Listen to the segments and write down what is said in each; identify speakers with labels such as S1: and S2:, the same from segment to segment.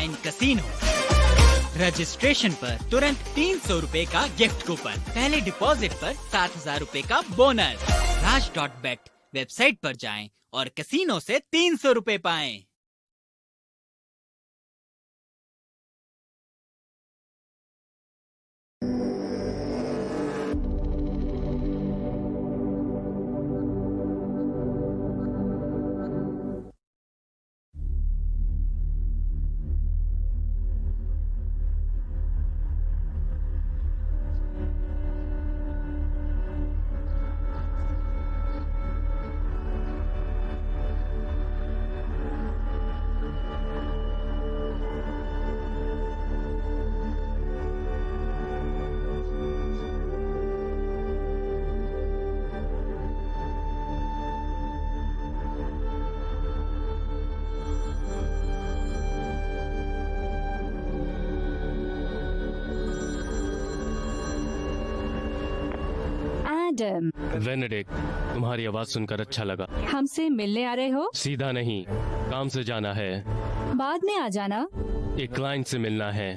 S1: Online casino. Registration पर तुरंत 300 रुपए का गिफ्ट कूपन, पहले डिपॉजिट पर 7,000 रुपए का बोनस। Raj.bet वेबसाइट पर जाएं और कसीनो से 300 रुपए पाएं।
S2: एडम,
S3: वेनेडिक्ट, तुम्हारी आवाज सुनकर अच्छा लगा।
S2: हमसे मिलने आ रहे हो?
S3: सीधा नहीं, काम से जाना है।
S2: बाद में आ जाना।
S3: एक क्लाइंट से मिलना है,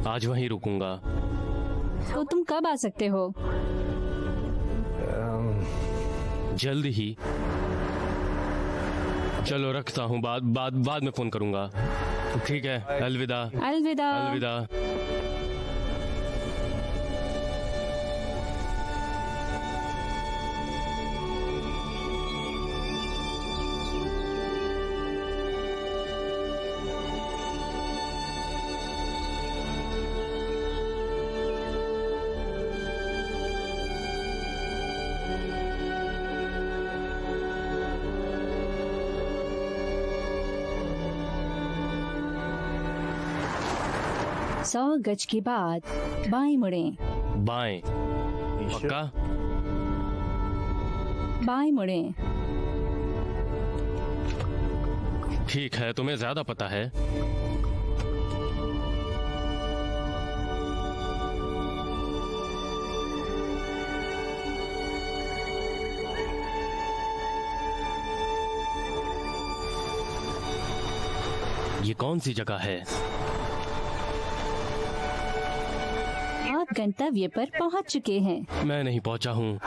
S3: आज वहीं रुकूंगा।
S2: तो तुम कब आ सकते हो?
S3: जल्द ही। चलो रखता हूँ, बाद में फोन करूंगा। ठीक है, अलविदा।
S2: अलविदा।
S3: अलविदा।
S2: सौ गज के बाद बाएं मुड़ें।
S3: बाएं? पक्का?
S2: बाएं मुड़ें।
S3: ठीक है, तुम्हें ज्यादा पता है। ये कौन सी जगह है?
S2: आप गंतव्य पर पहुंच चुके हैं।
S3: मैं नहीं पहुंचा हूँ।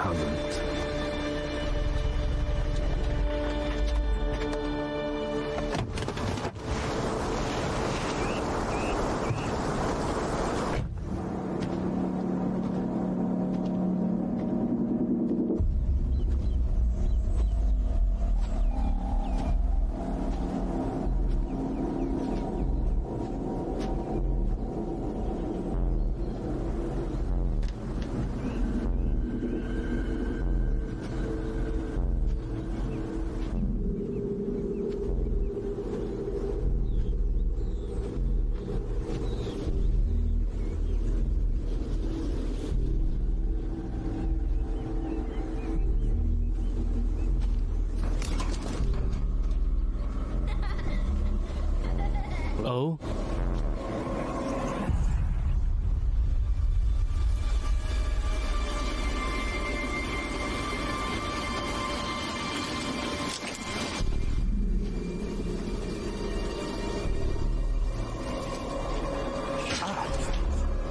S3: ओ,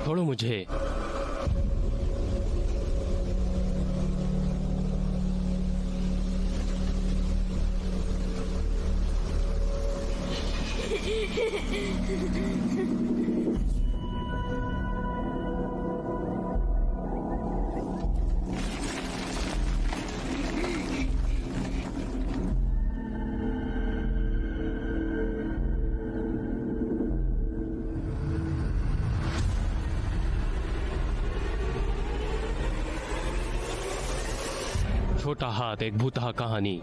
S3: छोड़ो मुझे। छोटा हाथ, एक भूतहा कहानी।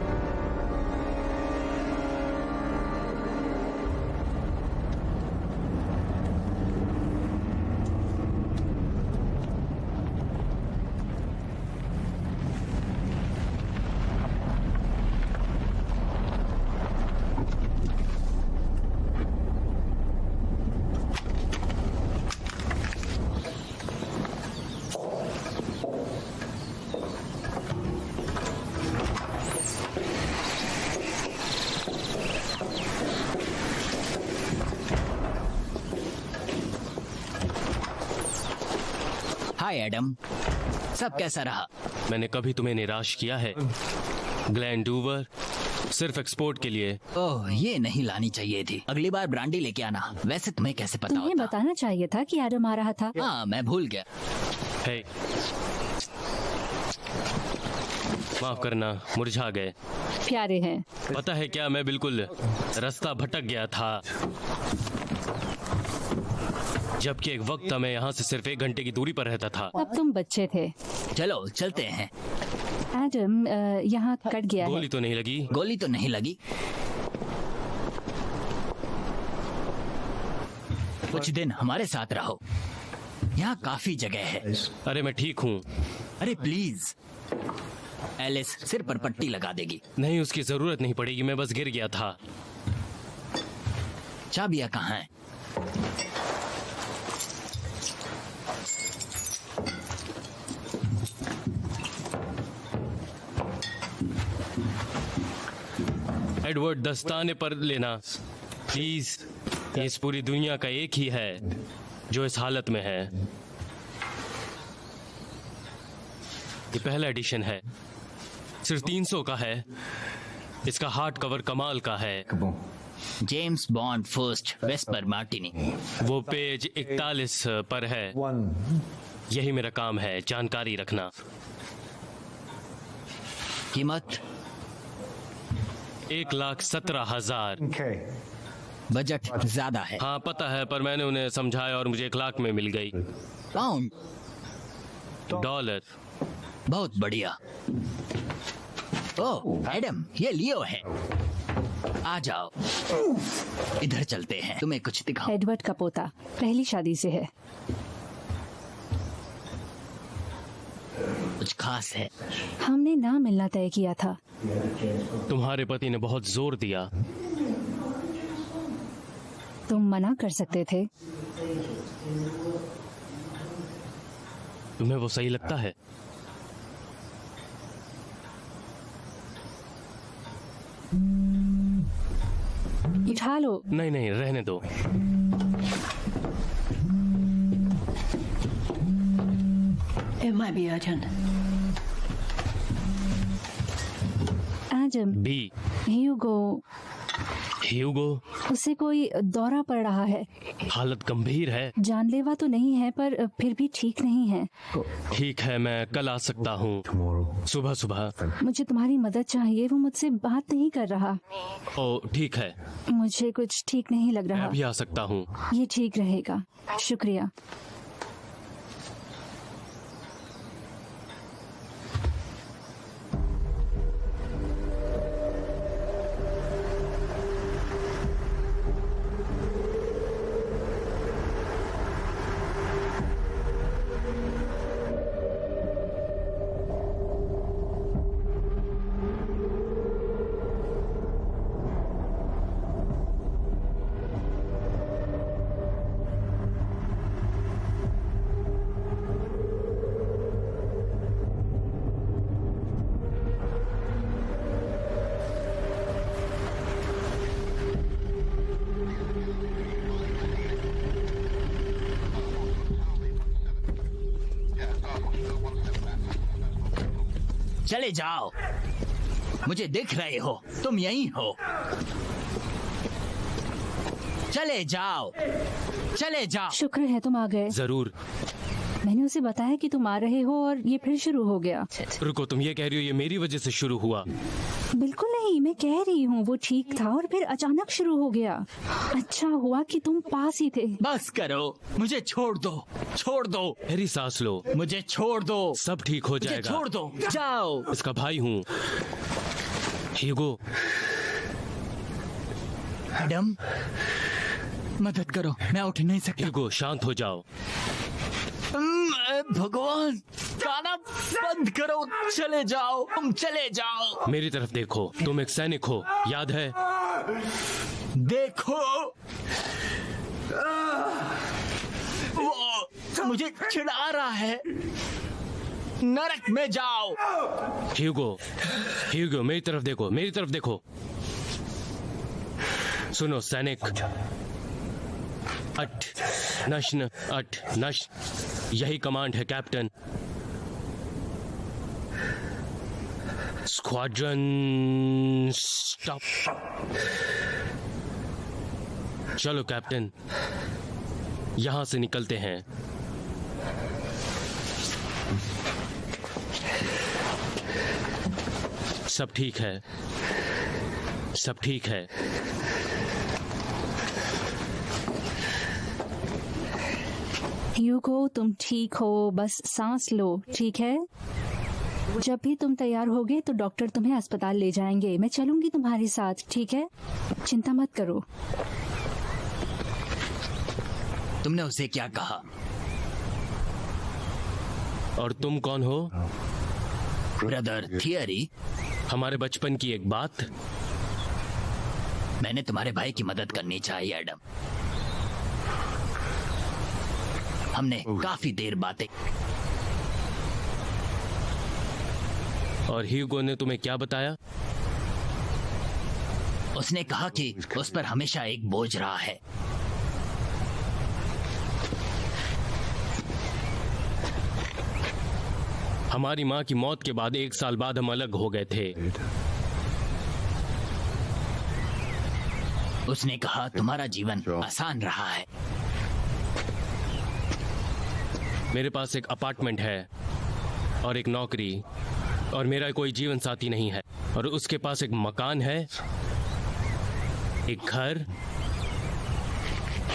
S1: हाय एडम, सब कैसा रहा?
S3: मैंने कभी तुम्हें निराश किया है? ग्लैंडूवर सिर्फ एक्सपोर्ट के लिए।
S1: ओह, ये नहीं लानी चाहिए थी। अगली बार ब्रांडी लेके आना। वैसे तुम्हें कैसे पता
S2: तुम्हें
S1: होता?
S2: बताना चाहिए था कि एडम आ रहा था।
S1: हाँ, मैं भूल गया।
S3: हे, माफ करना, मुरझा गए।
S2: प्यारे हैं।
S3: पता है क्या, मैं बिल्कुल रास्ता भटक गया था। जबकि एक वक्त मैं यहाँ से सिर्फ 1 घंटे की दूरी पर रहता था।
S2: तब तुम बच्चे थे।
S1: चलो चलते हैं।
S2: एडम, यहाँ कट गया है।
S3: गोली तो नहीं लगी?
S1: गोली तो नहीं लगी। कुछ दिन हमारे साथ रहो, यहाँ काफी जगह है।
S3: अरे मैं ठीक हूँ।
S1: अरे प्लीज। एलिस सिर पर पट्टी लगा देगी।
S3: नहीं, उसकी जरूरत नहीं पड़ेगी, मैं बस गिर गया था।
S1: चाबियां कहाँ हैं?
S3: एडवर्ड, दस्ताने पर लेना प्लीज। ये इस पूरी दुनिया का एक ही है जो इस हालत में है। ये पहला एडिशन है, सिर्फ 300 का है। इसका हार्ड कवर कमाल का है।
S1: James bond first VSEPR Martini.
S3: वो पेज 41 पर है। यही मेरा काम है, जानकारी रखना।
S1: कीमत
S3: 1,17,000।
S1: बजट ज्यादा है।
S3: हाँ पता है, पर मैंने उन्हें समझाया और मुझे 1 लाख में मिल गई।
S1: पाउंड?
S3: डॉलर।
S1: बहुत बढ़िया। ओह एडम, ये लियो है। आ जाओ, इधर चलते हैं, तुम्हें कुछ दिखाऊं।
S2: एडवर्ड का पोता, पहली शादी से है।
S1: कुछ खास है?
S2: हमने ना मिलना तय किया था।
S3: तुम्हारे पति ने बहुत जोर दिया।
S2: तुम मना कर सकते थे।
S3: तुम्हें वो सही लगता है?
S2: उठा लो।
S3: नहीं नहीं, रहने दो।
S4: It might be urgent.
S2: Adam,
S3: B. Hugo,
S2: उसे कोई दौरा पड़ रहा है।
S3: हालत गंभीर है।
S2: जानलेवा तो नहीं है, पर फिर भी ठीक नहीं है।
S3: ठीक है, मैं कल आ सकता हूँ सुबह सुबह।
S2: मुझे तुम्हारी मदद चाहिए। वो मुझसे बात नहीं कर रहा।
S3: ओ ठीक है,
S2: मुझे कुछ ठीक नहीं लग
S3: मैं
S2: रहा।
S3: भी आ सकता हूँ।
S2: ये ठीक रहेगा, शुक्रिया।
S1: चले जाओ, मुझे दिख रहे हो, तुम यहीं हो। चले जाओ, चले जाओ।
S2: शुक्र है तुम आ गए।
S3: जरूर।
S2: मैंने उसे बताया कि तुम आ रहे हो और ये फिर शुरू हो गया।
S3: रुको, तुम ये कह रही हो ये मेरी वजह से शुरू हुआ?
S2: बिल्कुल नहीं, मैं कह रही हूँ वो ठीक था और फिर अचानक शुरू हो गया। अच्छा हुआ कि तुम पास ही थे।
S1: बस करो, मुझे छोड़ दो, छोड़ दो,
S3: मेरी सांस लो।
S1: मुझे छोड़ दो,
S3: सब ठीक हो
S1: मुझे
S3: जाएगा।
S1: छोड़ दो, जाओ।
S3: इसका भाई हूँ। ह्यूगो,
S1: एडम, मदद करो, मैं उठ नहीं सकता।
S3: ह्यूगो शांत हो जाओ।
S1: भगवान, गाना बंद करो, चले जाओ, तुम चले जाओ।
S3: मेरी तरफ देखो, तुम एक सैनिक हो, याद है?
S1: देखो, वो मुझे चिढ़ा रहा है। नरक में जाओ।
S3: ह्यूगो, ह्यूगो मेरी तरफ देखो, मेरी तरफ देखो। सुनो सैनिक, नश्न अट नश, यही कमांड है कैप्टन। Squadron stop. चलो कैप्टन, यहां से निकलते हैं। सब ठीक है, सब ठीक है।
S2: ह्यूगो, तुम ठीक हो, बस सांस लो, ठीक है? जब भी तुम तैयार होगे तो डॉक्टर तुम्हें अस्पताल ले जाएंगे। मैं चलूंगी तुम्हारे साथ, ठीक है? चिंता मत करो।
S1: तुमने उसे क्या कहा?
S3: और तुम कौन हो?
S1: Brother theory.
S3: हमारे बचपन की एक बात।
S1: मैंने तुम्हारे भाई की मदद करनी चाहिए एडम। हमने काफी देर बातें।
S3: और ह्यूगो ने तुम्हें क्या बताया?
S1: उसने कहा कि उस पर हमेशा एक बोझ रहा है।
S3: हमारी माँ की मौत के बाद 1 साल बाद हम अलग हो गए थे।
S1: उसने कहा तुम्हारा जीवन आसान रहा है।
S3: मेरे पास एक अपार्टमेंट है और एक नौकरी, और मेरा कोई जीवन साथी नहीं है। और उसके पास एक मकान है, एक घर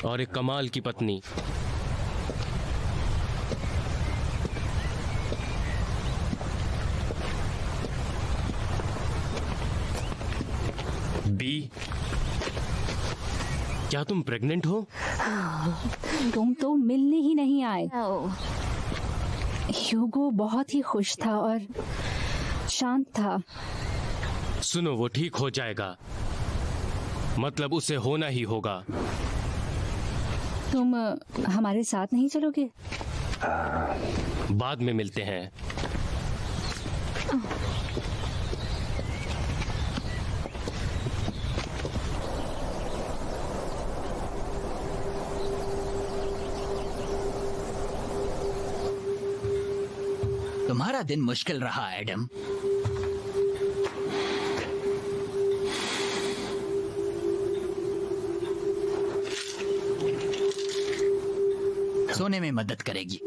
S3: और एक कमाल की पत्नी। बी, क्या तुम प्रेग्नेंट हो?
S2: तुम तो मिलने ही नहीं आए। ह्यूगो बहुत ही खुश था और शांत था।
S3: सुनो, वो ठीक हो जाएगा, मतलब उसे होना ही होगा।
S2: तुम हमारे साथ नहीं चलोगे?
S3: बाद में मिलते हैं।
S1: तुम्हारा दिन मुश्किल रहा एडम। सोने में मदद करेगी।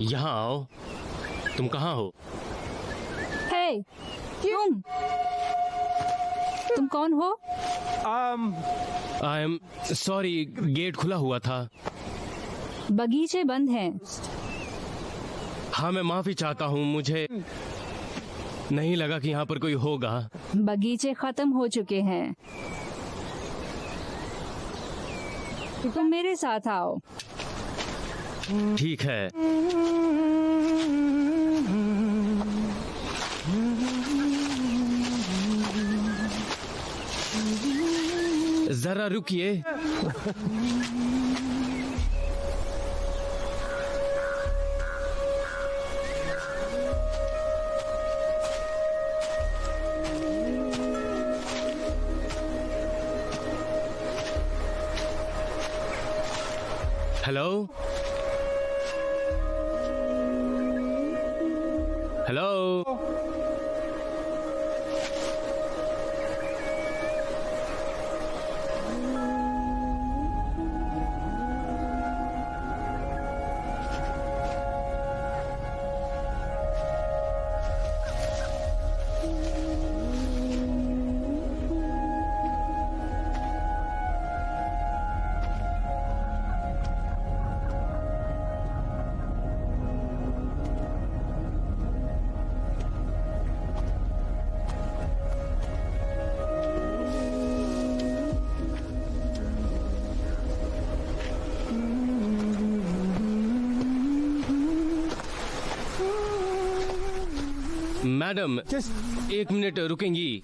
S3: यहाँ आओ। तुम कहाँ हो?
S2: हे, तुम कौन हो?
S3: आई एम सॉरी, गेट खुला हुआ था।
S2: बगीचे बंद हैं।
S3: हाँ, मैं माफी चाहता हूँ, मुझे नहीं लगा कि यहाँ पर कोई होगा।
S2: बगीचे खत्म हो चुके हैं। तुम मेरे साथ आओ।
S3: ठीक है। जरा रुकिए। Hello, hello. मैडम, एक मिनट रुकेंगी?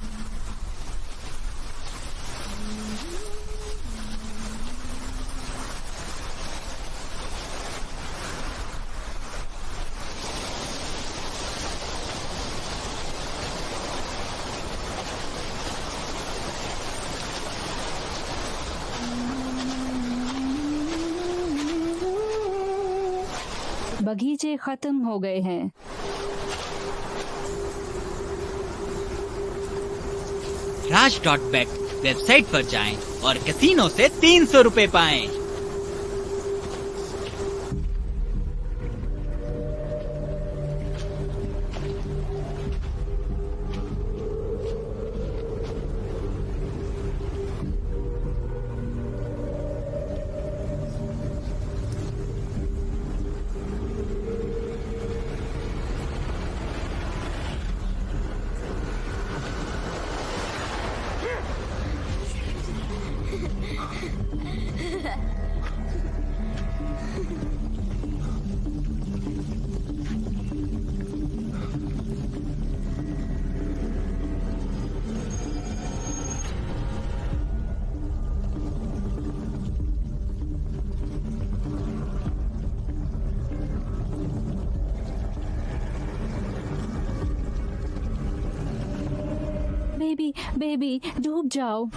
S2: बगीचे खत्म हो गए हैं।
S1: Raj.bet वेबसाइट पर जाएं और कैसीनो से 300 रुपए पाएं।
S2: बेबी डूब जाओ।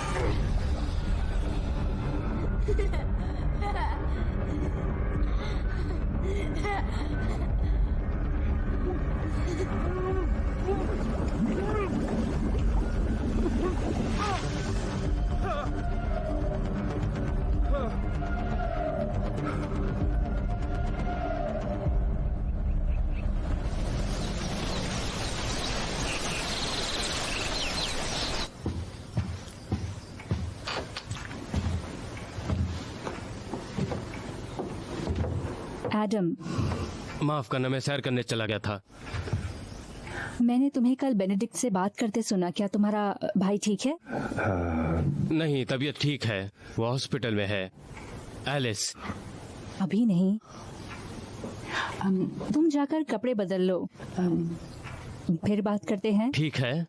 S2: एडम,
S3: माफ करना, मैं सैर करने चला गया था।
S2: मैंने तुम्हें कल बेनेडिक्ट से बात करते सुना। क्या तुम्हारा भाई ठीक है?
S3: नहीं, तबीयत ठीक है, वो हॉस्पिटल में है। एलिस,
S2: अभी नहीं। तुम जाकर कपड़े बदल लो, फिर बात करते हैं।
S3: ठीक है।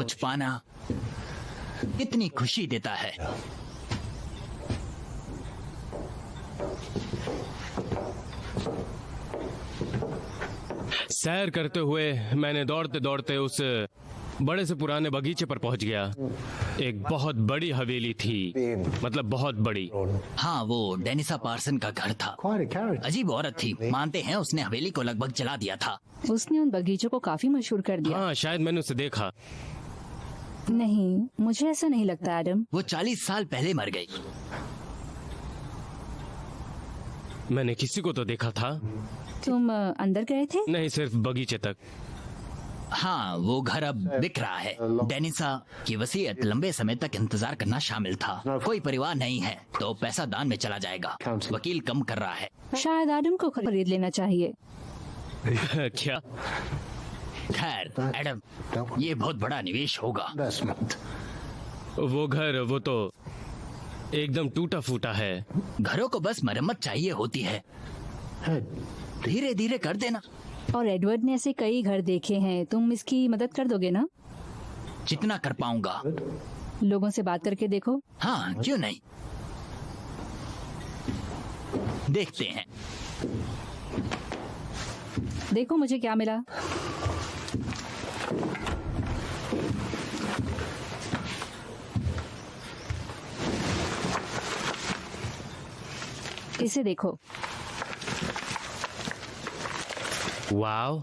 S1: कुछ पाना कितनी खुशी देता है।
S3: सैर करते हुए मैंने दौड़ते दौड़ते उस बड़े से पुराने बगीचे पर पहुंच गया। एक बहुत बड़ी हवेली थी, मतलब बहुत बड़ी।
S1: हाँ, वो डेनिसा पार्सन का घर था। अजीब औरत थी, मानते हैं उसने हवेली को लगभग जला दिया था।
S2: उसने उन बगीचों को काफी मशहूर कर दिया।
S3: हाँ, शायद मैंने उसे देखा।
S2: नहीं, मुझे ऐसा नहीं लगता एडम।
S1: वो 40 साल पहले मर गई।
S3: मैंने किसी को तो देखा था।
S2: तुम अंदर गए थे?
S3: नहीं, सिर्फ बगीचे तक।
S1: हाँ, वो घर अब बिक रहा है। डेनिसा की वसीयत लंबे समय तक इंतजार करना शामिल था। कोई परिवार नहीं है तो पैसा दान में चला जाएगा। वकील कम कर रहा है।
S2: शायद एडम को खरीद लेना चाहिए।
S3: क्या?
S1: खैर एडम, ये बहुत बड़ा निवेश होगा।
S3: वो घर, वो तो एकदम टूटा फूटा है।
S1: घरों को बस मरम्मत चाहिए होती है, धीरे धीरे कर देना।
S2: और एडवर्ड ने ऐसे कई घर देखे हैं, तुम इसकी मदद कर दोगे ना?
S1: जितना कर पाऊंगा।
S2: लोगों से बात करके देखो।
S1: हाँ, क्यों नहीं, देखते हैं।
S2: देखो मुझे क्या मिला। इसे देखो।
S3: वाओ,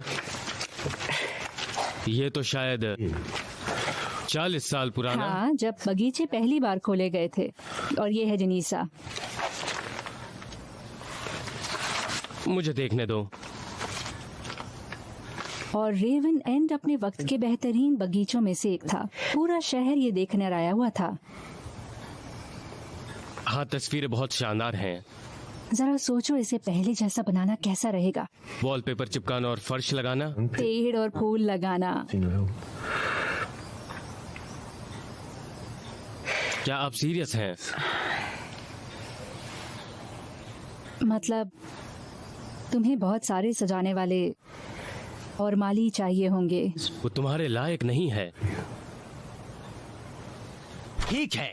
S3: ये तो शायद 40 साल पुराना।
S2: हाँ, जब बगीचे पहली बार खोले गए थे। और ये है जनीसा।
S3: मुझे देखने दो।
S2: और रेवन एंड अपने वक्त के बेहतरीन बगीचों में से एक था। पूरा शहर ये देखने आया हुआ था।
S3: हाँ, तस्वीरें बहुत शानदार हैं।
S2: जरा सोचो, इसे पहले जैसा बनाना कैसा रहेगा।
S3: वॉलपेपर चिपकाना और फर्श लगाना।
S2: पेड़ और फूल लगाना।
S3: क्या आप सीरियस हैं?
S2: मतलब तुम्हें बहुत सारे सजाने वाले और माली चाहिए होंगे।
S3: वो तुम्हारे लायक नहीं है।
S1: ठीक है,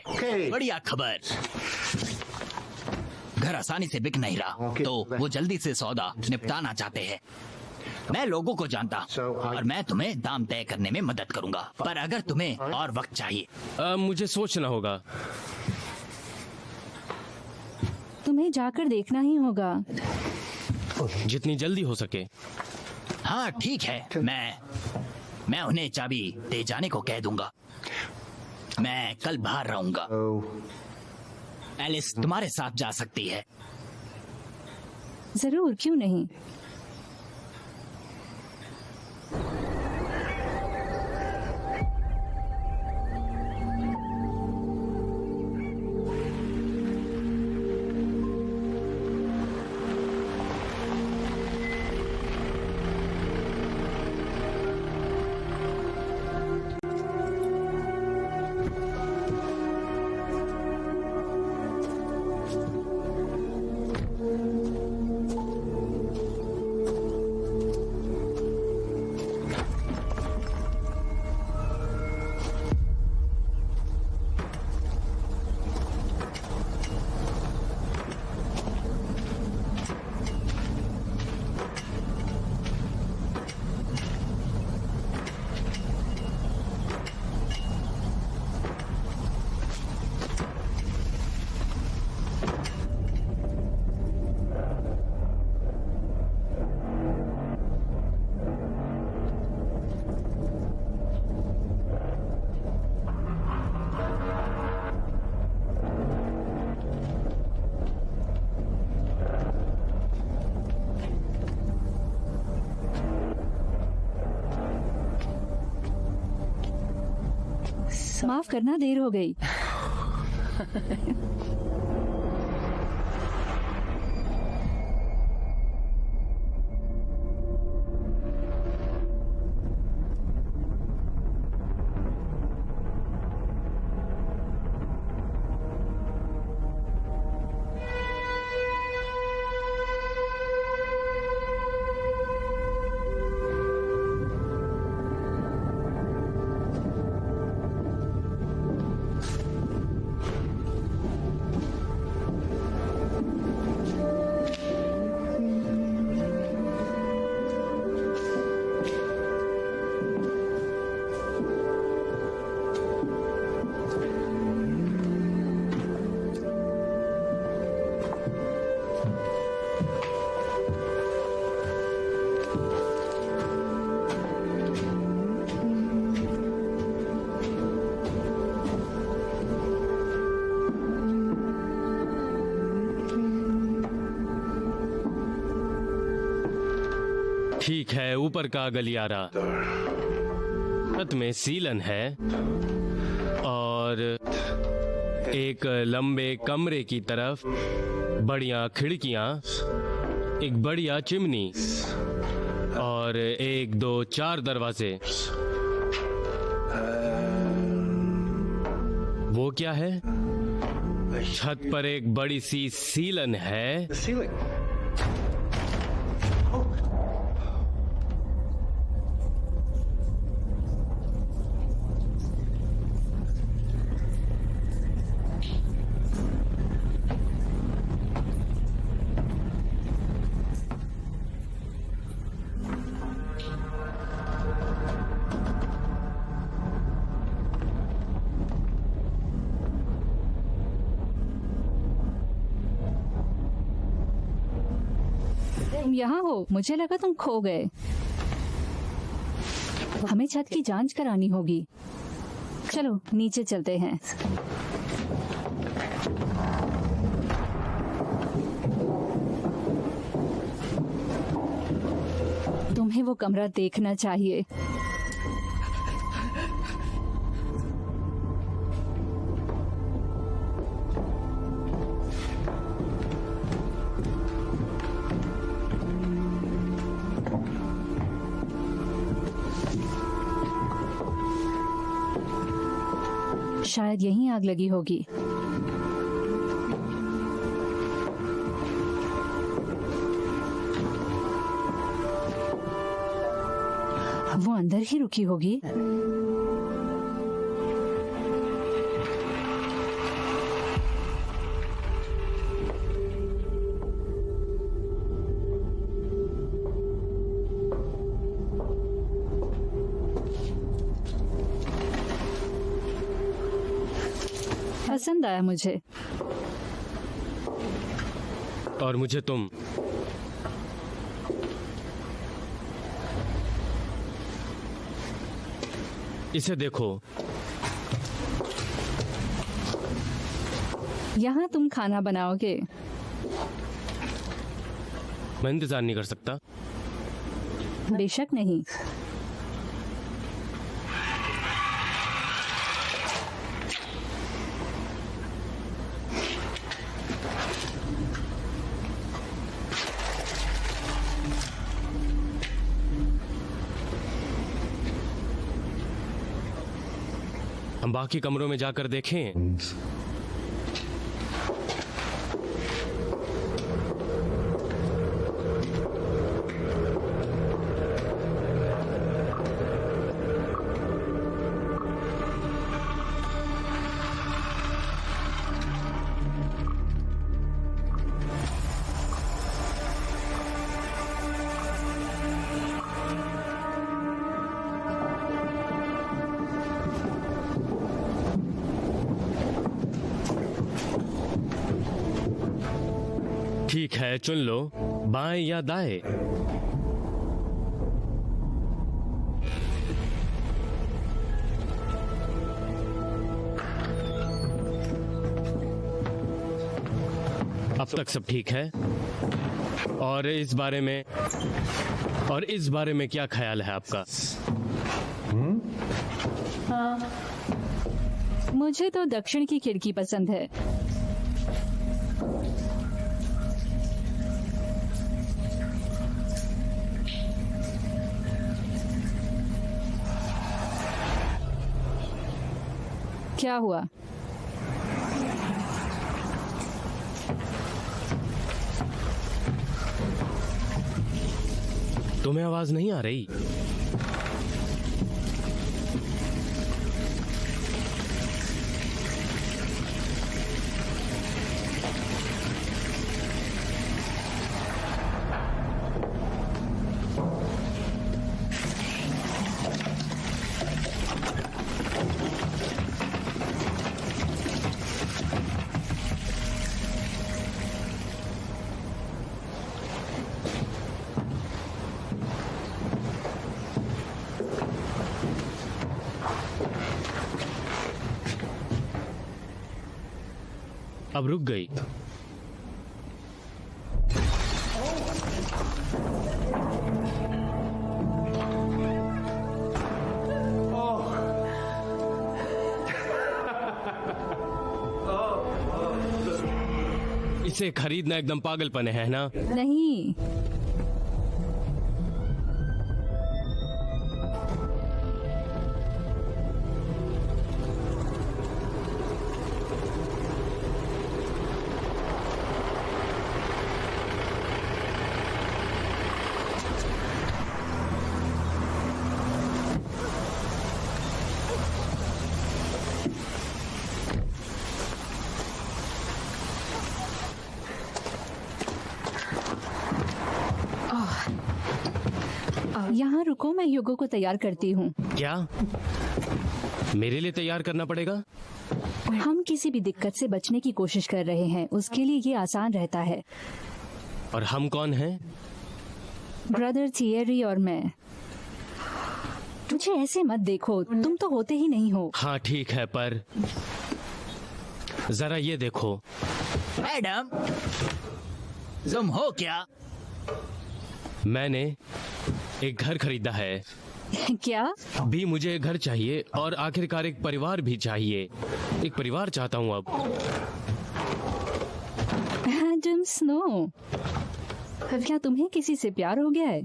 S1: बढ़िया खबर। घर आसानी से बिक नहीं रहा, तो वो जल्दी से सौदा निपटाना चाहते हैं। मैं लोगों को जानता और मैं तुम्हें दाम तय करने में मदद करूंगा। पर अगर तुम्हें और वक्त चाहिए,
S3: मुझे सोचना होगा।
S2: तुम्हें जाकर देखना ही होगा।
S3: जितनी जल्दी हो सके।
S1: हाँ ठीक है, मैं उन्हें चाबी दे जाने को कह दूंगा। मैं कल बाहर रहूंगा। एलिस तुम्हारे साथ जा सकती है।
S2: जरूर, क्यों नहीं। माफ करना, देर हो गई।
S3: ठीक है, ऊपर का गलियारा छत में सीलन है और एक लंबे कमरे की तरफ बढ़िया खिड़कियां, एक बढ़िया चिमनी और 1, 2, 4 दरवाजे। वो क्या है? छत पर एक बड़ी सी सीलन है।
S2: तुम यहाँ हो? मुझे लगा तुम खो गए। हमें छत की जांच करानी होगी। चलो नीचे चलते हैं। तुम्हें वो कमरा देखना चाहिए। शायद यहीं आग लगी होगी। वो अंदर ही रुकी होगी। पसंद आया मुझे।
S3: और मुझे तुम। इसे देखो।
S2: यहाँ तुम खाना बनाओगे?
S3: मैं इंतजार नहीं कर सकता।
S2: बेशक नहीं।
S3: हम बाकी कमरों में जाकर देखें। ठीक है, चुन लो, बाएं या दाएं। अब तक सब ठीक है। और इस बारे में क्या ख्याल है आपका?
S2: मुझे तो दक्षिण की खिड़की पसंद है। क्या हुआ?
S3: तुम्हें आवाज नहीं आ रही? अब रुक गई। इसे खरीदना एकदम पागलपन है ना?
S2: नहीं, यहाँ रुको, मैं युगो को तैयार करती हूँ।
S3: क्या मेरे लिए तैयार करना पड़ेगा?
S2: हम किसी भी दिक्कत से बचने की कोशिश कर रहे हैं, उसके लिए ये आसान रहता है।
S3: और हम कौन हैं?
S2: ब्रदर थियरी और मैं। तुझे ऐसे मत देखो, तुम तो होते ही नहीं हो।
S3: हाँ ठीक है, पर जरा ये देखो।
S1: एडम, तुम हो क्या?
S3: मैंने एक घर खरीदा है।
S2: क्या?
S3: भी मुझे एक घर चाहिए और आखिरकार एक परिवार भी चाहिए। एक परिवार चाहता हूँ अब।
S2: एडम स्नो, क्या तुम्हें किसी से प्यार हो गया है?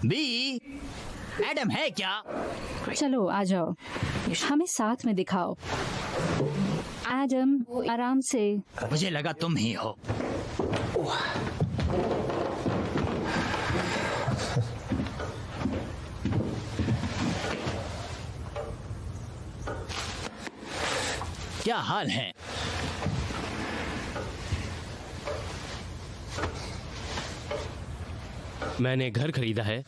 S1: बी, एडम है क्या?
S2: चलो आ जाओ, हमें साथ में दिखाओ। एडम, आराम से।
S1: मुझे लगा तुम ही हो। क्या हाल है?
S3: मैंने घर खरीदा है।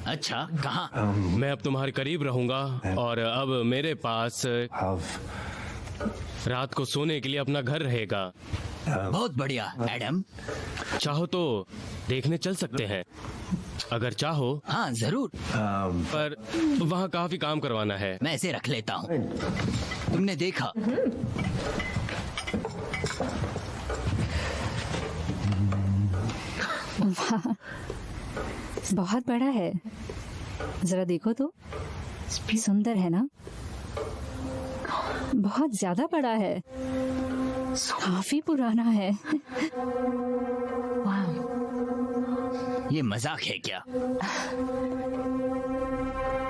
S1: अच्छा, कहाँ?
S3: मैं अब तुम्हारे करीब रहूंगा और अब मेरे पास रात को सोने के लिए अपना घर रहेगा।
S1: बहुत बढ़िया एडम।
S3: चाहो तो देखने चल सकते हैं, अगर चाहो।
S1: हाँ जरूर,
S3: पर वहाँ काफी काम करवाना है।
S1: मैं इसे रख लेता हूँ। तुमने देखा,
S2: बहुत बड़ा है, जरा देखो तो। सुंदर है ना? बहुत ज्यादा बड़ा है, काफी पुराना है।
S1: ये मजाक है क्या?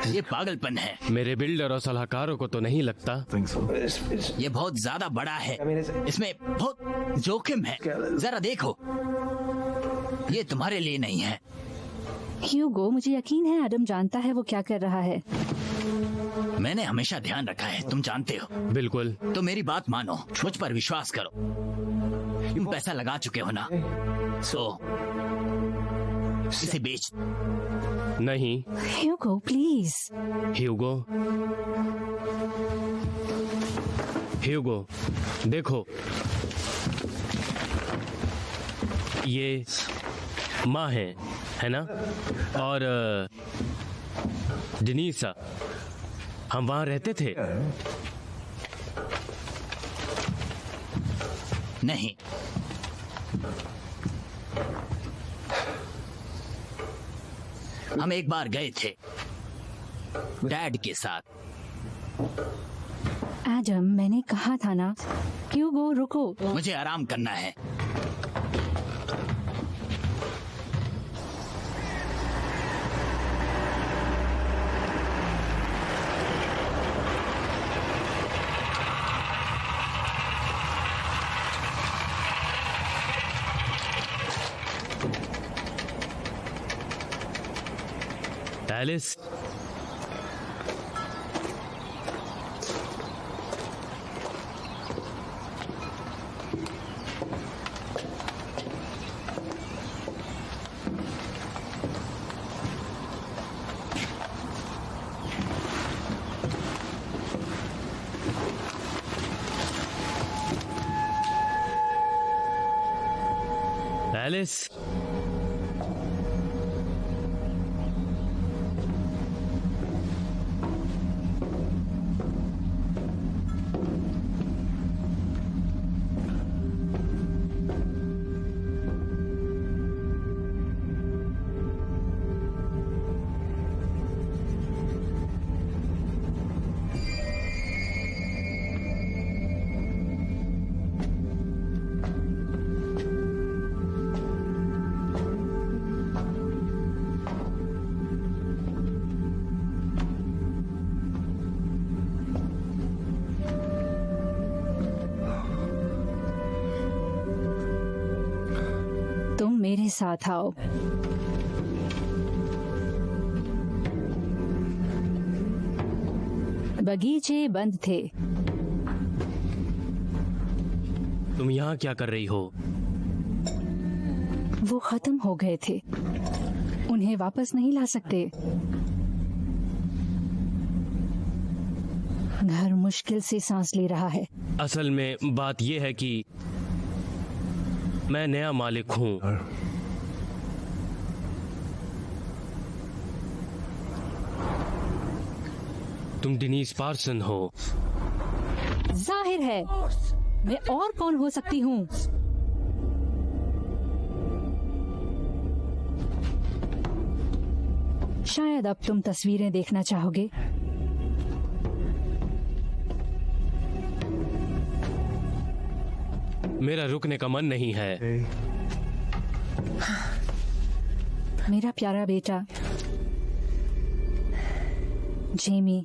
S1: ये पागलपन है।
S3: मेरे बिल्डर और सलाहकारों को तो नहीं लगता।
S1: ये बहुत ज्यादा बड़ा है, इसमें बहुत जोखिम है। जरा देखो, ये तुम्हारे लिए नहीं है।
S2: ह्यूगो, मुझे यकीन है एडम जानता है वो क्या कर रहा है।
S1: मैंने हमेशा ध्यान रखा है, तुम जानते हो।
S3: बिल्कुल।
S1: तो मेरी बात मानो, मुझ पर विश्वास करो। तुम पैसा लगा चुके हो ना, तो इसे बेच।
S3: नहीं
S2: ह्यूगो प्लीज।
S3: ह्यूगो, ह्यूगो देखो, ये माँ है ना? और डिनीसा, हम वहाँ रहते थे।
S1: नहीं, हम एक बार गए थे डैड के साथ।
S2: एडम, मैंने कहा था ना। ह्यूगो रुको।
S1: मुझे आराम करना है।
S3: एलिस, एलिस,
S2: तुम मेरे साथ आओ। बगीचे बंद थे।
S3: तुम यहाँ क्या कर रही हो?
S2: वो खत्म हो गए थे, उन्हें वापस नहीं ला सकते। घर मुश्किल से सांस ले रहा है।
S3: असल में बात यह है कि मैं नया मालिक हूँ। तुम डेनीस पार्सन हो।
S2: जाहिर है, मैं और कौन हो सकती हूँ? शायद अब तुम तस्वीरें देखना चाहोगे।
S3: मेरा रुकने का मन नहीं है।
S2: मेरा प्यारा बेटा जेमी,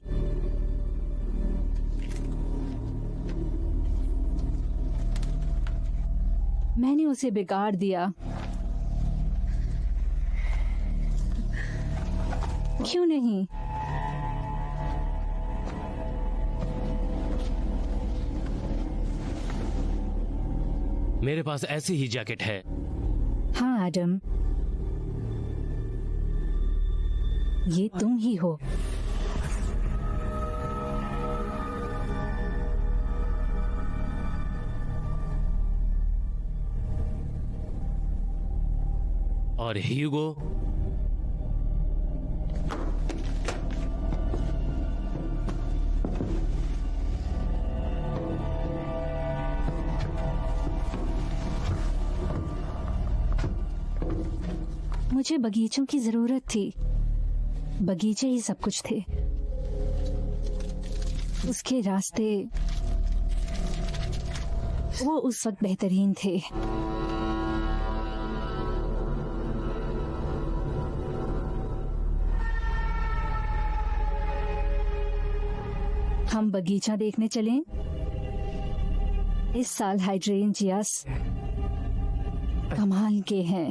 S2: मैंने उसे बिगाड़ दिया। क्यों नहीं?
S3: मेरे पास ऐसी ही जैकेट है।
S2: हाँ एडम, ये तुम ही हो।
S3: और ह्यूगो,
S2: मुझे बगीचों की जरूरत थी। बगीचे ही सब कुछ थे। उसके रास्ते वो उस वक्त बेहतरीन थे। हम बगीचा देखने चलें? इस साल हाइड्रेंजियास कमाल के हैं।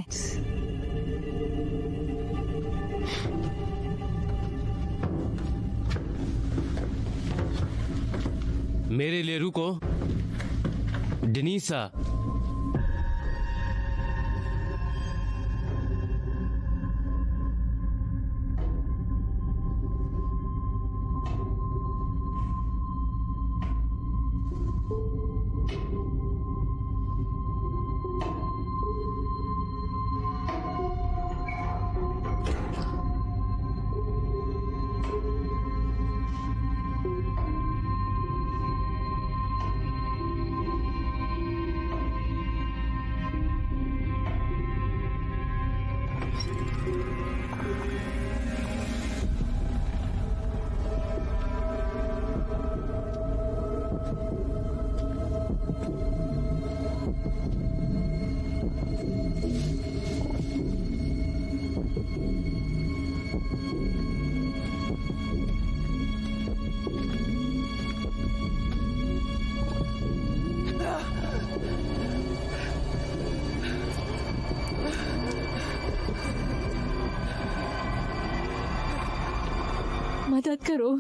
S3: मेरे लिए रुको डेनीसा।
S2: मदद करो।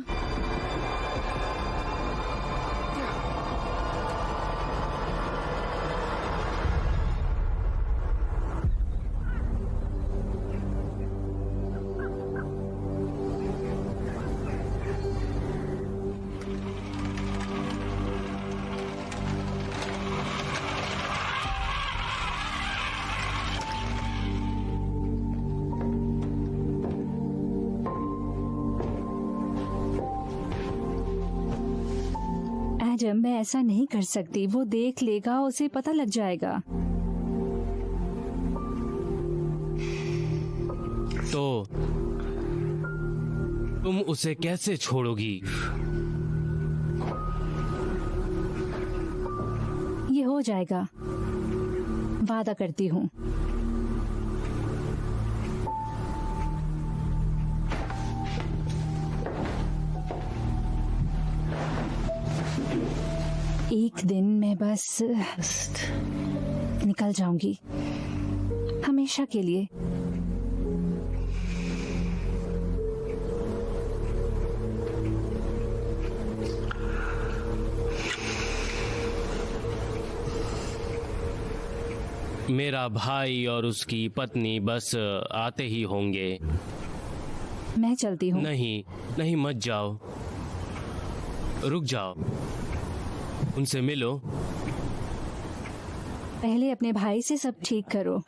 S2: जब मैं ऐसा नहीं कर सकती, वो देख लेगा, उसे पता लग जाएगा।
S3: तो तुम उसे कैसे छोड़ोगी?
S2: ये हो जाएगा, वादा करती हूँ। एक दिन मैं बस निकल जाऊंगी। हमेशा के लिए।
S3: मेरा भाई और उसकी पत्नी बस आते ही होंगे।
S2: मैं चलती हूँ।
S3: नहीं नहीं, मत जाओ, रुक जाओ, उनसे मिलो।
S2: पहले अपने भाई से सब ठीक करो।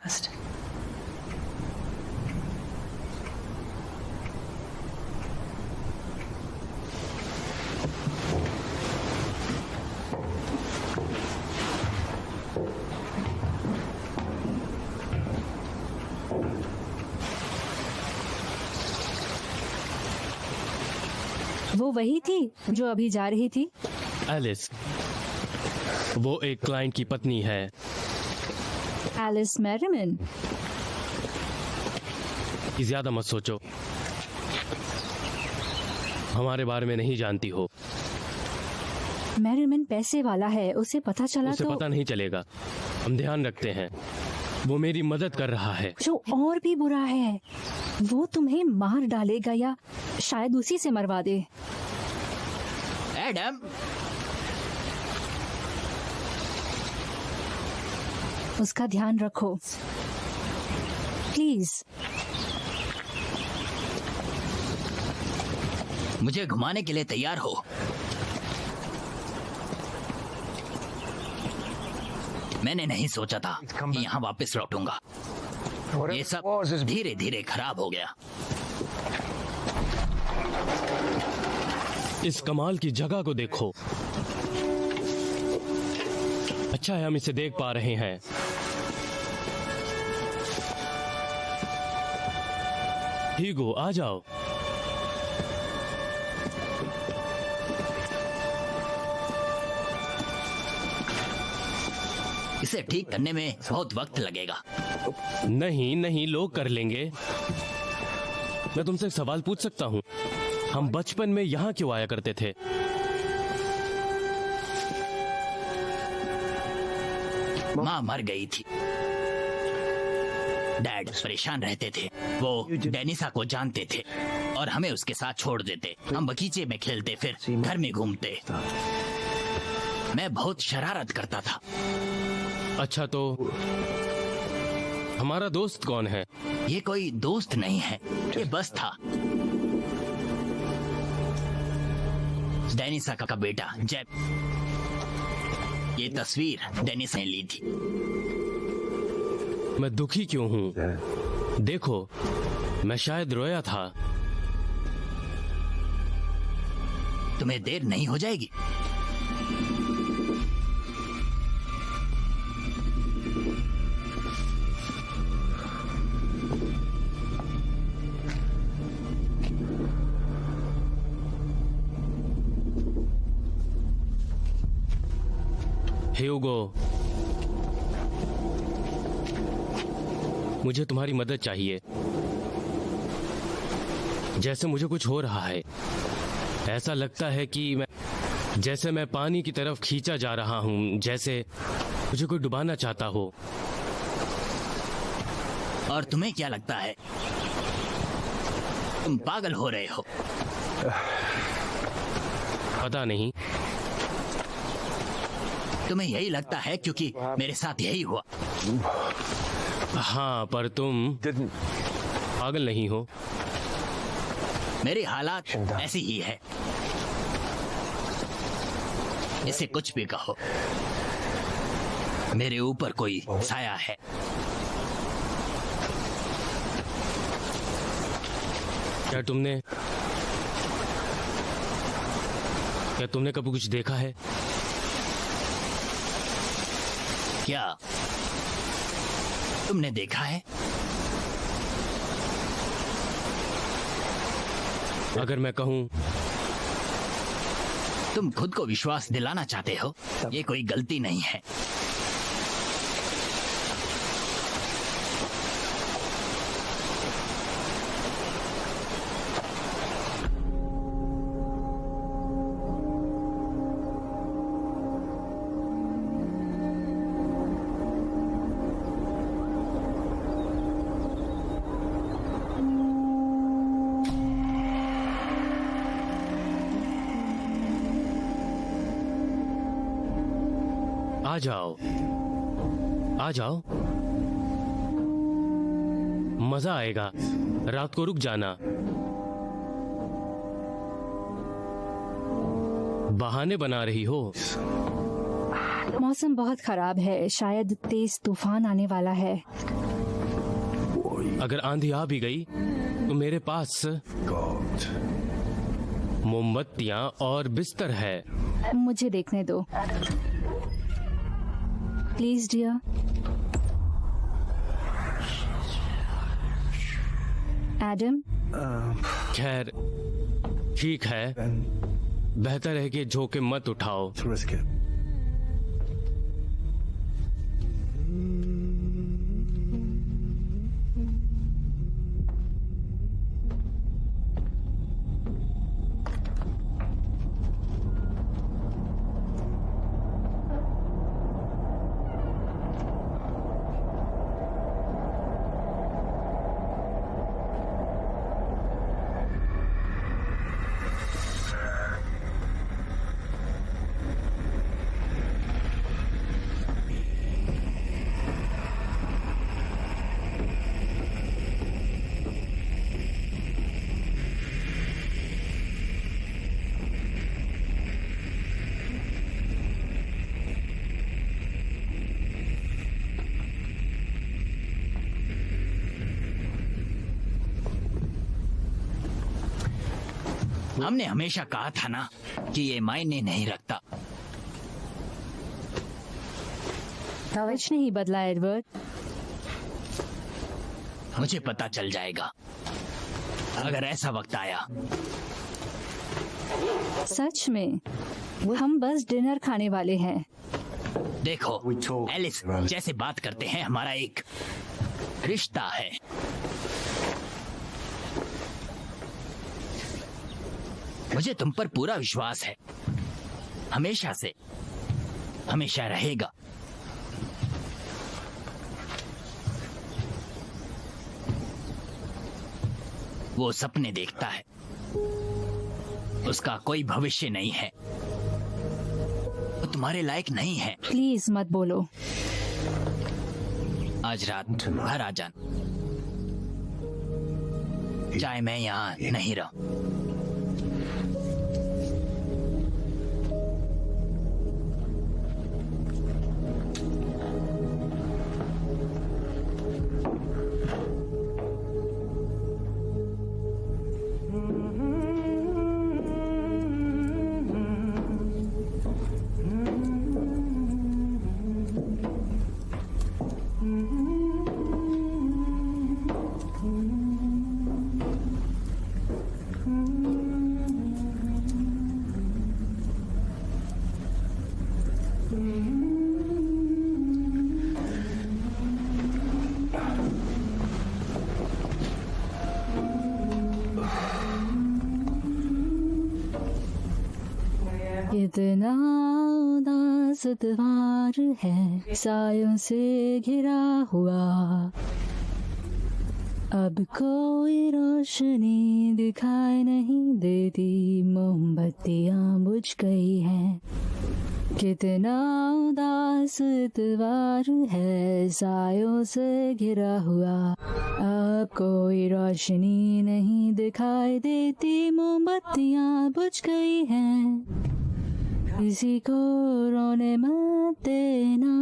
S2: वो वही थी जो अभी जा रही थी?
S3: एलिस, वो एक क्लाइंट की पत्नी है।
S2: एलिस मैरिमन।
S3: ज्यादा मत सोचो, हमारे बारे में नहीं जानती हो।
S2: मैरिमन पैसे वाला है, उसे पता चला
S3: उसे
S2: तो
S3: पता नहीं चलेगा, हम ध्यान रखते हैं। वो मेरी मदद कर रहा है।
S2: जो और भी बुरा है, वो तुम्हें मार डालेगा या शायद उसी से मरवा दे।
S1: एडम,
S2: उसका ध्यान रखो प्लीज।
S1: मुझे घुमाने के लिए तैयार हो? मैंने नहीं सोचा था कि यहाँ वापस लौटूंगा। ये सब धीरे धीरे खराब हो गया।
S3: इस कमाल की जगह को देखो। अच्छा है हम इसे देख पा रहे हैं। हीगो, आ जाओ।
S1: इसे ठीक करने में बहुत वक्त लगेगा।
S3: नहीं नहीं, लोग कर लेंगे। मैं तुमसे एक सवाल पूछ सकता हूँ? हम बचपन में यहाँ क्यों आया करते थे?
S1: माँ मर गई थी। डैड परेशान रहते थे। वो डेनिसा को जानते थे और हमें उसके साथ छोड़ देते। हम बगीचे में खेलते, फिर घर में घूमते। मैं बहुत शरारत करता था।
S3: अच्छा, तो हमारा दोस्त कौन है?
S1: ये कोई दोस्त नहीं है, ये बस था। डेनिसा का बेटा जेब। ये तस्वीर डेनिस ने ली थी।
S3: मैं दुखी क्यों हूँ? देखो, मैं शायद रोया था।
S1: तुम्हें देर नहीं हो जाएगी?
S3: ह्यूगो, मुझे तुम्हारी मदद चाहिए। जैसे मुझे कुछ हो रहा है। ऐसा लगता है कि जैसे मैं पानी की तरफ खींचा जा रहा हूं, जैसे मुझे कोई डुबाना चाहता हो।
S1: और तुम्हें क्या लगता है? तुम पागल हो रहे हो।
S3: पता नहीं।
S1: तुम्हें यही लगता है क्योंकि मेरे साथ यही हुआ।
S3: हाँ, पर तुम पागल नहीं हो।
S1: मेरी हालात ऐसी ही है। इसे कुछ भी कहो, मेरे ऊपर कोई साया है।
S3: क्या तुमने कभी कुछ देखा है?
S1: क्या तुमने देखा है?
S3: अगर मैं कहूं,
S1: तुम खुद को विश्वास दिलाना चाहते हो, ये कोई गलती नहीं है।
S3: आ जाओ, आ जाओ, मजा आएगा। रात को रुक जाना। बहाने बना रही हो।
S2: मौसम बहुत खराब है, शायद तेज तूफान आने वाला है।
S3: अगर आंधी आ भी गई तो मेरे पास मोमबत्तियां और बिस्तर है।
S2: मुझे देखने दो प्लीज डियर। एडम,
S3: खैर ठीक है, बेहतर है कि झोंके मत उठाओ।
S1: हमने हमेशा कहा था ना कि ये मायने नहीं रखता।
S2: कुछ नहीं बदला एडवर्ड।
S1: मुझे पता चल जाएगा अगर ऐसा वक्त आया।
S2: सच में हम बस डिनर खाने वाले हैं।
S1: देखो एलिस, जैसे बात करते हैं, हमारा एक रिश्ता है। मुझे तुम पर पूरा विश्वास है, हमेशा से, हमेशा रहेगा। वो सपने देखता है, उसका कोई भविष्य नहीं है, वो तुम्हारे लायक नहीं है।
S2: प्लीज मत बोलो।
S1: आज रात घर आ जाना, चाहे मैं यहाँ नहीं रहूं।
S2: कितना उदास द्वार है, सायों से घिरा हुआ, अब कोई रोशनी दिखाई नहीं देती, मोमबत्तियां बुझ गई हैं। कितना उदास द्वार है, सायों से घिरा हुआ, अब कोई रोशनी नहीं दिखाई देती, मोमबत्तियां बुझ गई हैं। किसी को रोने मत देना,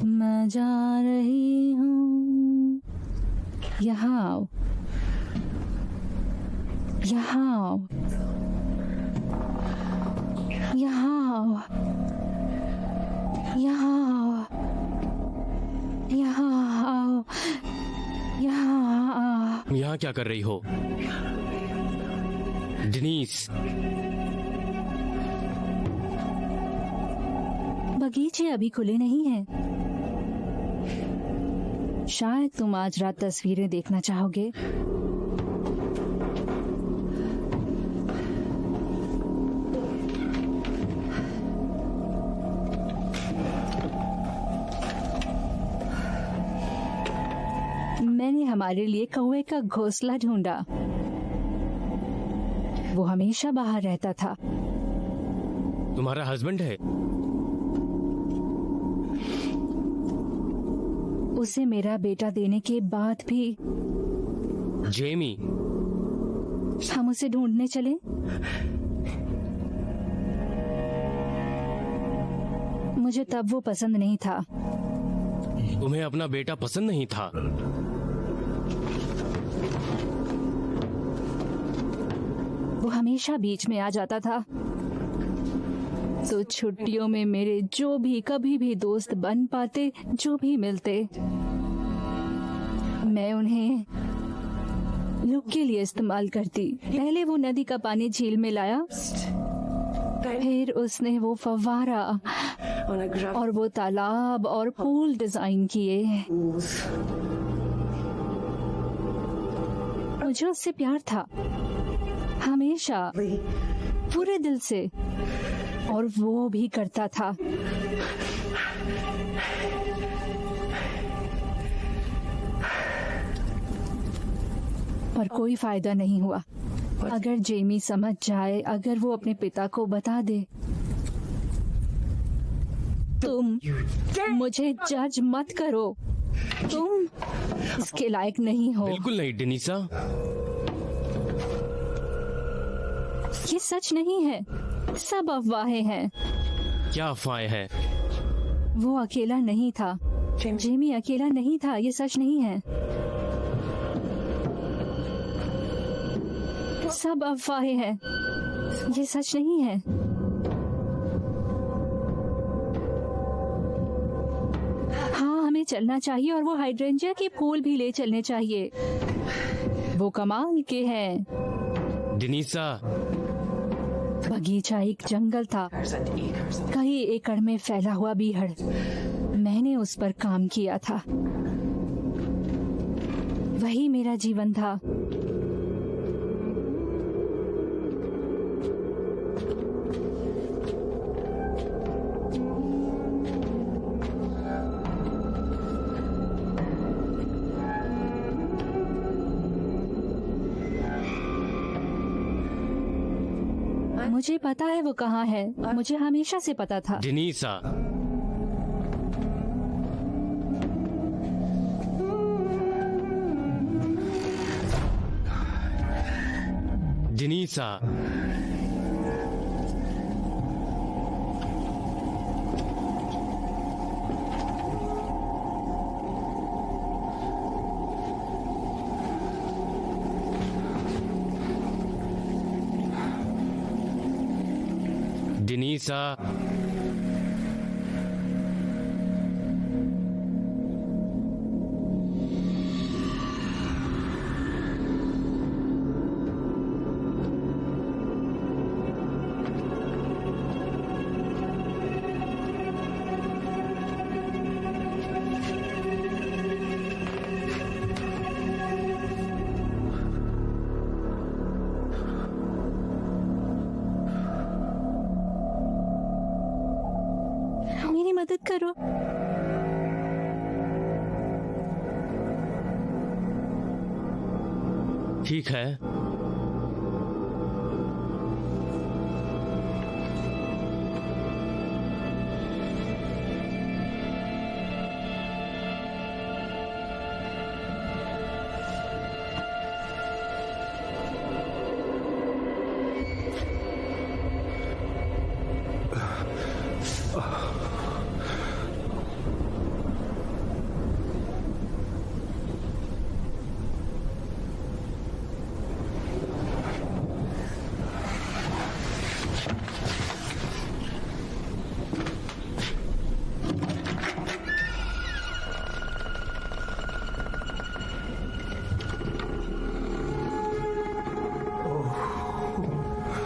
S2: मैं जा रही हूँ। यहाँ आओ, यहाँ आओ, यहाँ आओ, यहाँ आओ, यहाँ आओ, यहाँ आओ।
S3: यहाँ क्या कर रही हो डेनीस?
S2: बगीचे अभी खुले नहीं हैं। शायद तुम आज रात तस्वीरें देखना चाहोगे। मैंने हमारे लिए कौवे का घोंसला ढूंढा। वो हमेशा बाहर रहता था।
S3: तुम्हारा हस्बैंड है?
S2: उसे मेरा बेटा देने के बाद भी
S3: जेमी,
S2: हम उसे ढूंढने चले। मुझे तब वो पसंद नहीं था।
S3: तुम्हें अपना बेटा पसंद नहीं था?
S2: वो हमेशा बीच में आ जाता था। तो छुट्टियों में मेरे जो भी कभी भी दोस्त बन पाते, जो भी मिलते, मैं उन्हें लुक के लिए इस्तेमाल करती। पहले वो नदी का पानी झील में लाया, फिर उसने वो फव्वारा और वो तालाब और पूल डिजाइन किए। मुझे उससे प्यार था, हमेशा, पूरे दिल से, और वो भी करता था। पर कोई फायदा नहीं हुआ। अगर जेमी समझ जाए, अगर वो अपने पिता को बता दे, तुम मुझे जज मत करो, तुम इसके लायक नहीं हो।
S3: बिल्कुल नहीं डेनिसा।
S2: ये सच नहीं है, सब अफवाहें हैं।
S3: क्या अफवाहें हैं?
S2: वो अकेला नहीं था, जेमी अकेला नहीं था, ये सच नहीं है। सब अफवाहें हैं, ये सच नहीं है। हाँ, हमें चलना चाहिए और वो हाइड्रेंजिया के फूल भी ले चलने चाहिए। वो कमाल के हैं।
S3: डेनिसा,
S2: बगीचा एक जंगल था, कई एकड़ में फैला हुआ बीहड़। मैंने उस पर काम किया था, वही मेरा जीवन था। मुझे पता है वो कहाँ है, मुझे हमेशा से पता था।
S3: डेनिसा, डेनिसा, डेनिसा,
S2: मेरी मदद करो।
S3: ठीक है।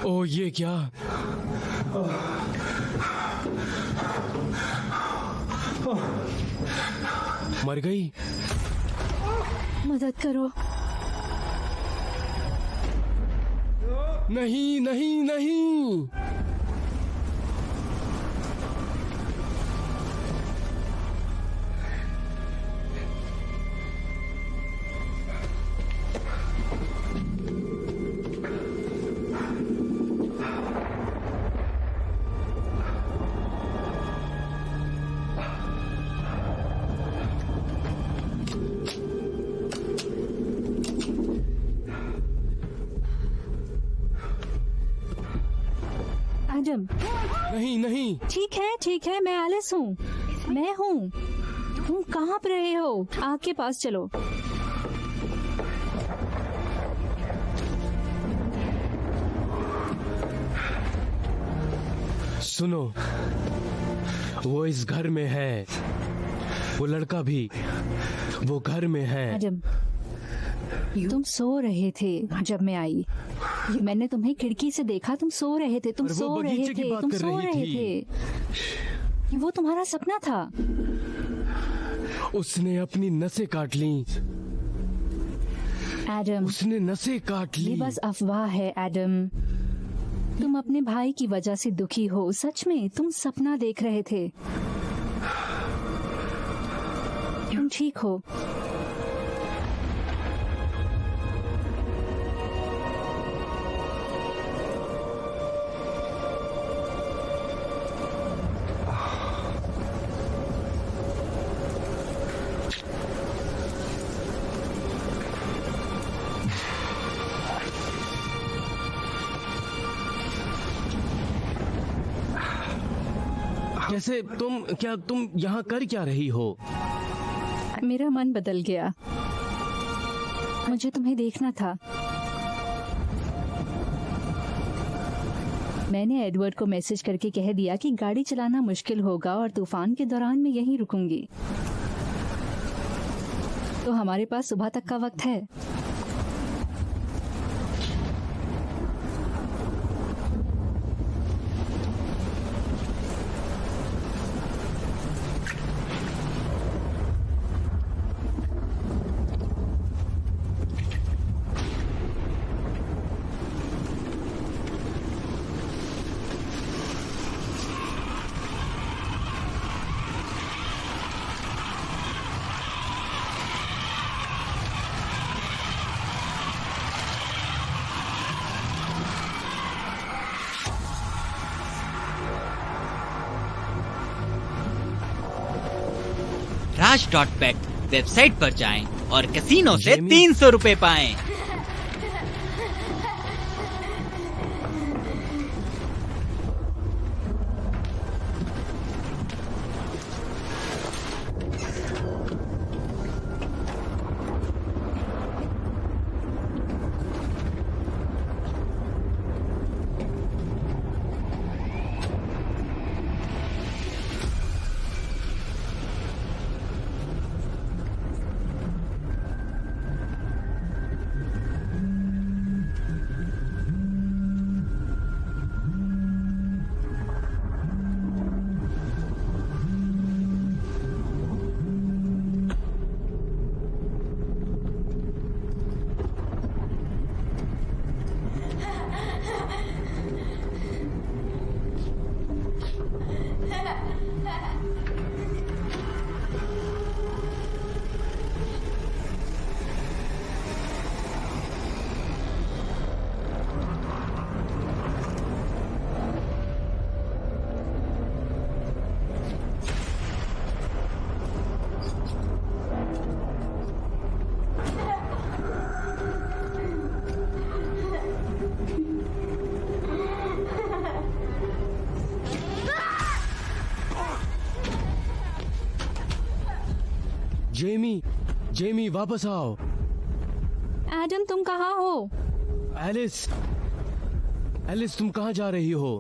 S3: ओ ये क्या? मर गई?
S2: मदद करो।
S3: नहीं नहीं नहीं।
S2: एडम।
S3: नहीं नहीं,
S2: ठीक है, मैं एलिस हूँ। मैं हूँ। तुम कहाँ पर रहे हो? आग के पास चलो।
S3: सुनो, वो इस घर में है, वो लड़का भी वो घर में है।
S2: एडम, तुम सो रहे थे जब मैं आई। मैंने तुम्हें खिड़की से देखा, तुम सो रहे थे, तुम
S3: और वो
S2: सो रहे
S3: बगीचे की
S2: थे,
S3: बात
S2: तुम
S3: कर
S2: सो
S3: रही
S2: रहे
S3: थी।
S2: थे। वो तुम्हारा सपना था।
S3: उसने अपनी नसें काट ली।
S2: एडम,
S3: उसने नसें काट
S2: ये
S3: ली।
S2: बस अफवाह है एडम। तुम अपने भाई की वजह से दुखी हो। सच में तुम सपना देख रहे थे। तुम ठीक हो।
S3: कैसे? तुम यहाँ कर क्या रही हो?
S2: मेरा मन बदल गया। मुझे तुम्हें देखना था। मैंने एडवर्ड को मैसेज करके कह दिया कि गाड़ी चलाना मुश्किल होगा और तूफान के दौरान मैं यहीं रुकूंगी। तो हमारे पास सुबह तक का वक्त है।
S1: Raj.bet वेबसाइट पर जाएं और कैसीनो से
S3: जेमी।
S1: 300 रुपए पाएं।
S3: जेमी वापस आओ।
S2: एडम, तुम कहाँ हो?
S3: एलिस तुम कहाँ जा रही हो?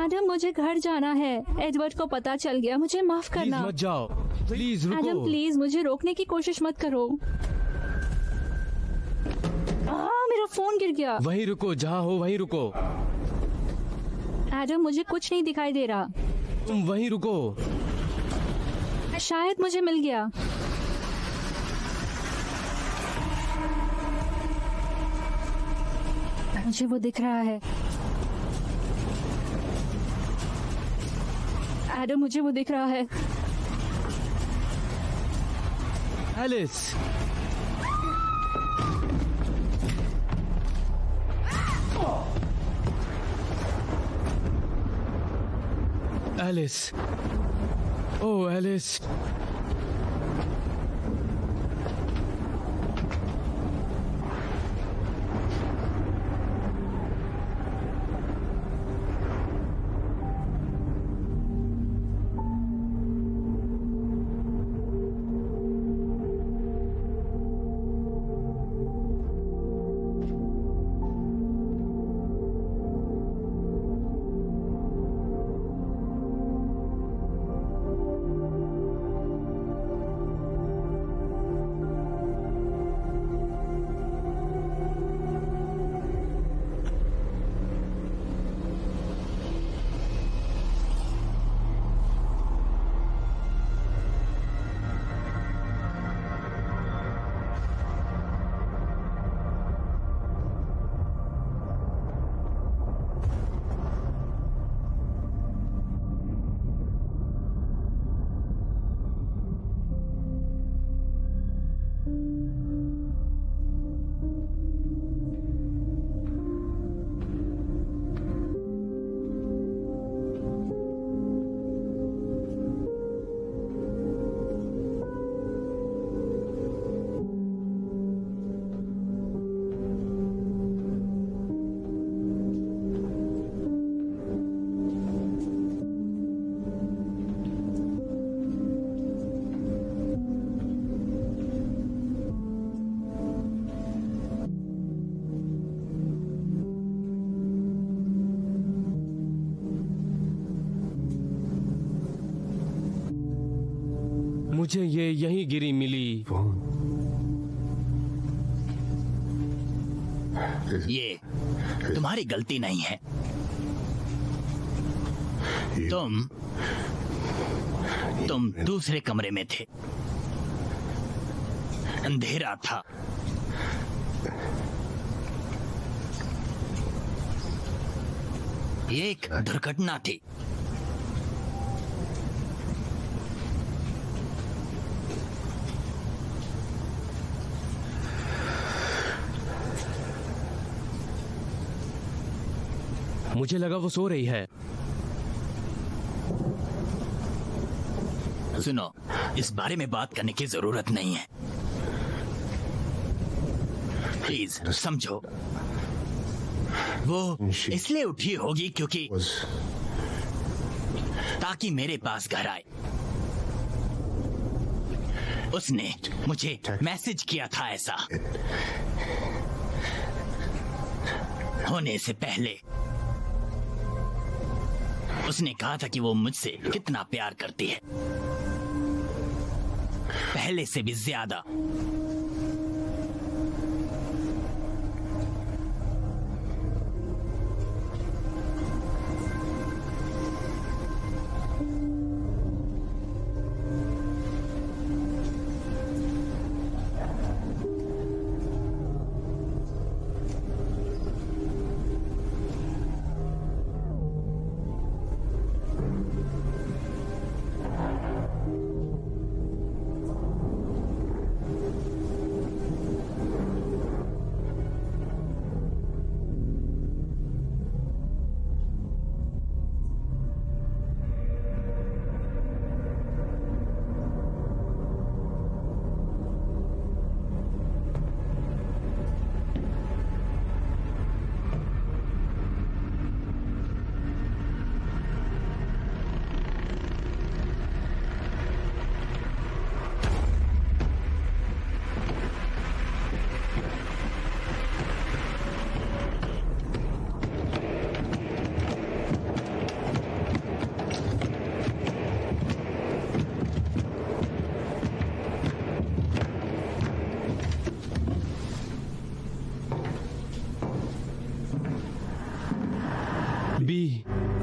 S2: एडम, मुझे घर जाना है। एडवर्ड को पता चल गया। मुझे माफ
S3: प्लीज
S2: करना।
S3: मत जाओ, प्लीज रुको।
S2: एडम, प्लीज मुझे रोकने की कोशिश मत करो। मेरा फोन गिर गया।
S3: वहीं रुको, जहाँ हो वहीं रुको।
S2: एडम, मुझे कुछ नहीं दिखाई दे रहा।
S3: तुम वहीं रुको।
S2: शायद मुझे मिल गया। मुझे वो दिख रहा है। एडम, मुझे वो दिख रहा है।
S3: एलिस, एलिस, ओह एलिस। मुझे ये यहीं गिरी मिली।
S5: ये तुम्हारी गलती नहीं है। तुम दूसरे कमरे में थे, अंधेरा था। ये एक दुर्घटना थी।
S3: मुझे लगा वो सो रही है।
S5: सुनो, इस बारे में बात करने की जरूरत नहीं है। प्लीज समझो, वो इसलिए उठी होगी क्योंकि ताकि मेरे पास घर आए। उसने मुझे मैसेज किया था ऐसा होने से पहले। उसने कहा था कि वो मुझसे कितना प्यार करती है, पहले से भी ज्यादा।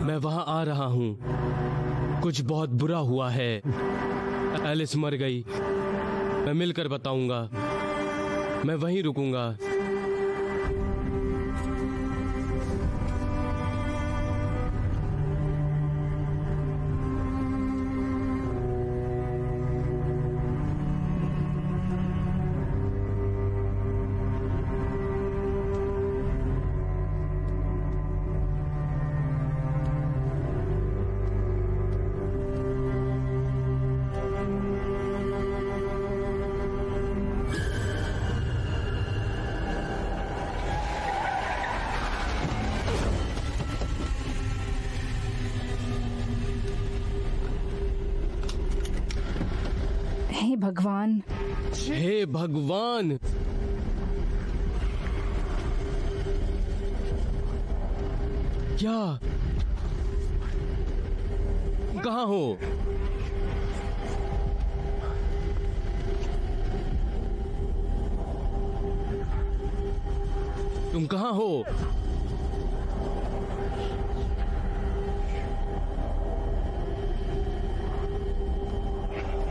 S3: मैं वहां आ रहा हूं। कुछ बहुत बुरा हुआ है। एलिस मर गई। मैं मिलकर बताऊंगा। मैं वहीं रुकूंगा।
S2: हे भगवान,
S3: हे भगवान! क्या? कहाँ हो? तुम कहाँ हो?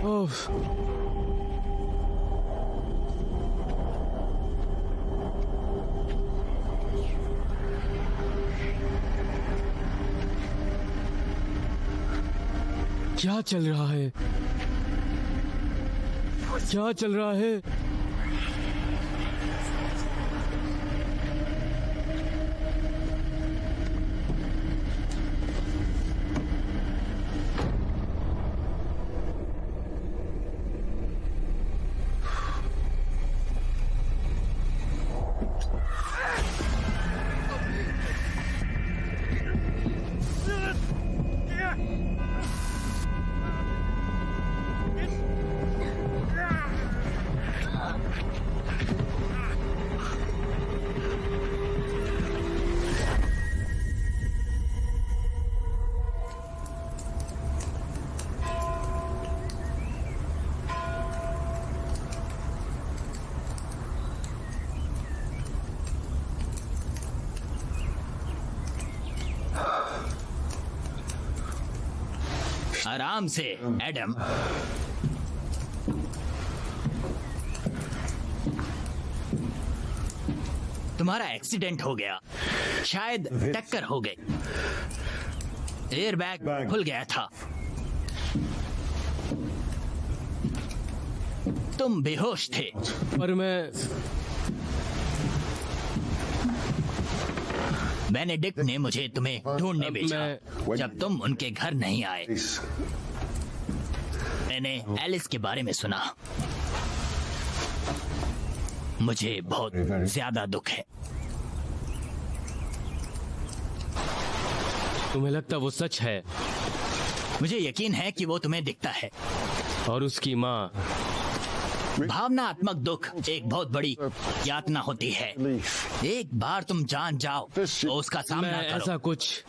S3: ओफ! क्या चल रहा है? क्या चल रहा है?
S5: आराम से एडम। तुम्हारा एक्सीडेंट हो गया, शायद टक्कर हो गई, एयर बैग खुल गया था, तुम बेहोश थे।
S3: पर
S5: बेनेडिक्ट ने मुझे तुम्हें ढूंढने भेजा जब तुम उनके घर नहीं आए। मैंने एलिस के बारे में सुना, मुझे बहुत ज्यादा दुख है।
S3: तुम्हें लगता वो सच है?
S5: मुझे यकीन है कि वो तुम्हें दिखता है।
S3: और उसकी माँ?
S5: भावनात्मक दुख एक बहुत बड़ी यातना होती है। एक बार तुम जान जाओ तो उसका सामना
S3: मैं
S5: करो।
S3: ऐसा कुछ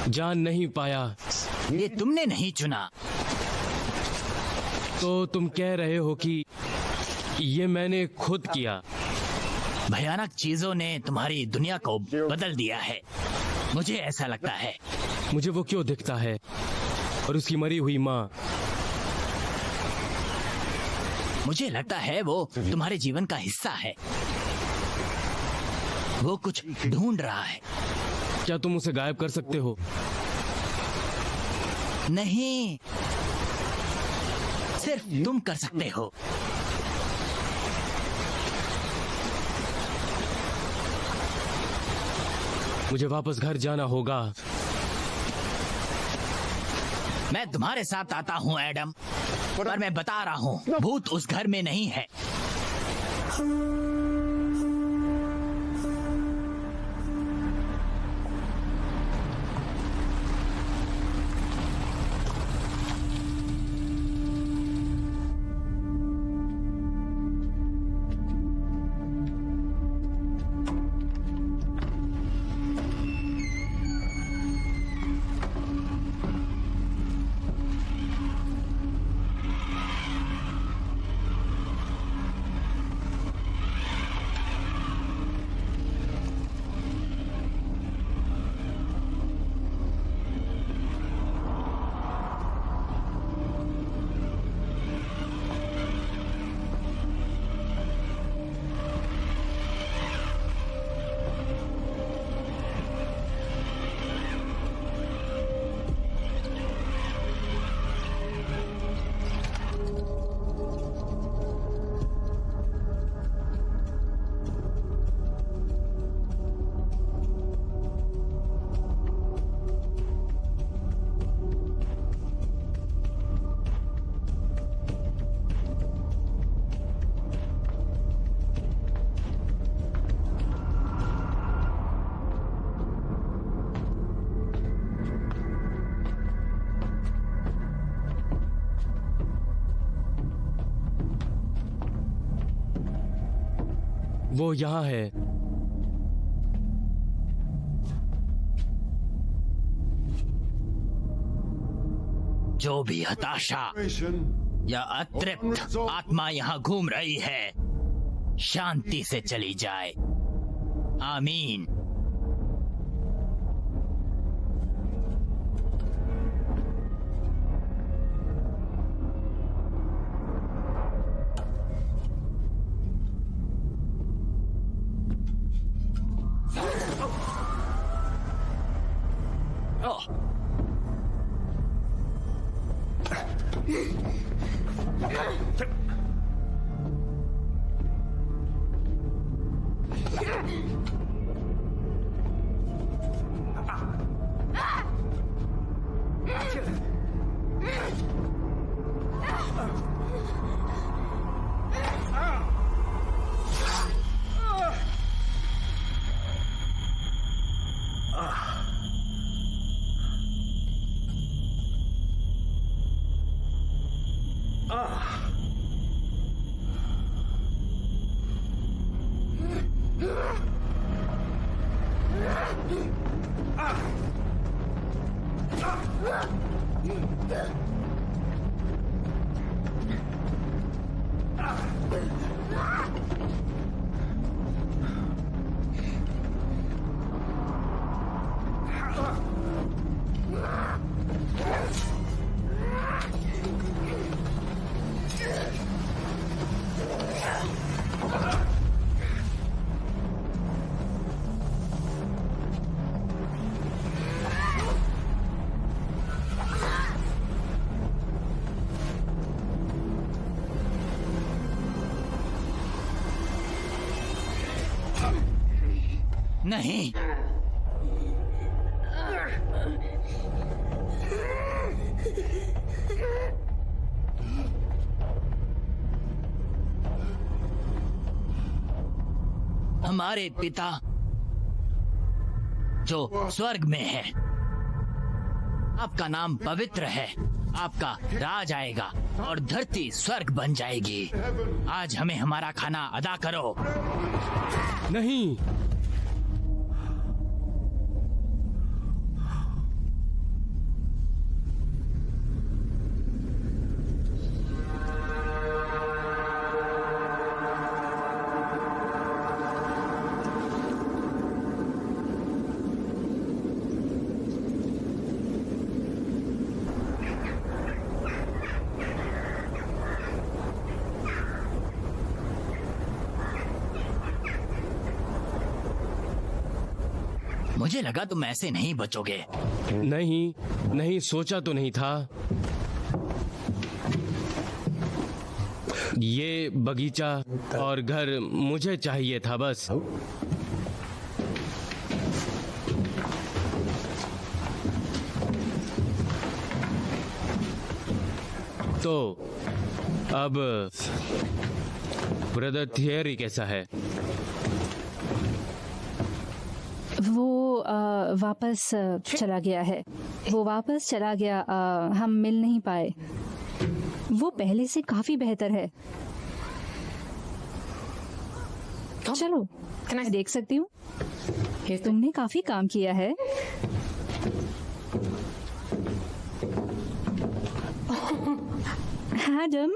S3: जान नहीं पाया।
S5: ये तुमने नहीं चुना।
S3: तो तुम कह रहे हो कि ये मैंने खुद किया?
S5: भयानक चीजों ने तुम्हारी दुनिया को बदल दिया है, मुझे ऐसा लगता है।
S3: मुझे वो क्यों दिखता है? और उसकी मरी हुई माँ?
S5: मुझे लगता है वो तुम्हारे जीवन का हिस्सा है, वो कुछ ढूंढ रहा है।
S3: क्या तुम उसे गायब कर सकते हो?
S5: नहीं, सिर्फ तुम कर सकते हो।
S3: मुझे वापस घर जाना होगा।
S5: मैं तुम्हारे साथ आता हूँ एडम, पर मैं बता रहा हूँ भूत उस घर में नहीं है।
S3: वो यहाँ है।
S5: जो भी हताशा या अतृप्त आत्मा यहाँ घूम रही है, शांति से चली जाए। आमीन। नहीं, हमारे पिता जो स्वर्ग में है, आपका नाम पवित्र है, आपका राज आएगा और धरती स्वर्ग बन जाएगी। आज हमें हमारा खाना अदा करो।
S3: नहीं,
S5: मुझे लगा तुम ऐसे नहीं बचोगे।
S3: नहीं, नहीं, सोचा तो नहीं था। ये बगीचा और घर मुझे चाहिए था बस। तो अब ब्रदर थियरी कैसा है?
S2: वो वापस चला गया है। वो वापस चला गया। हम मिल नहीं पाए। वो पहले से काफी बेहतर है। चलो, मैं देख सकती हूँ? तुमने काफी काम किया है। एडम,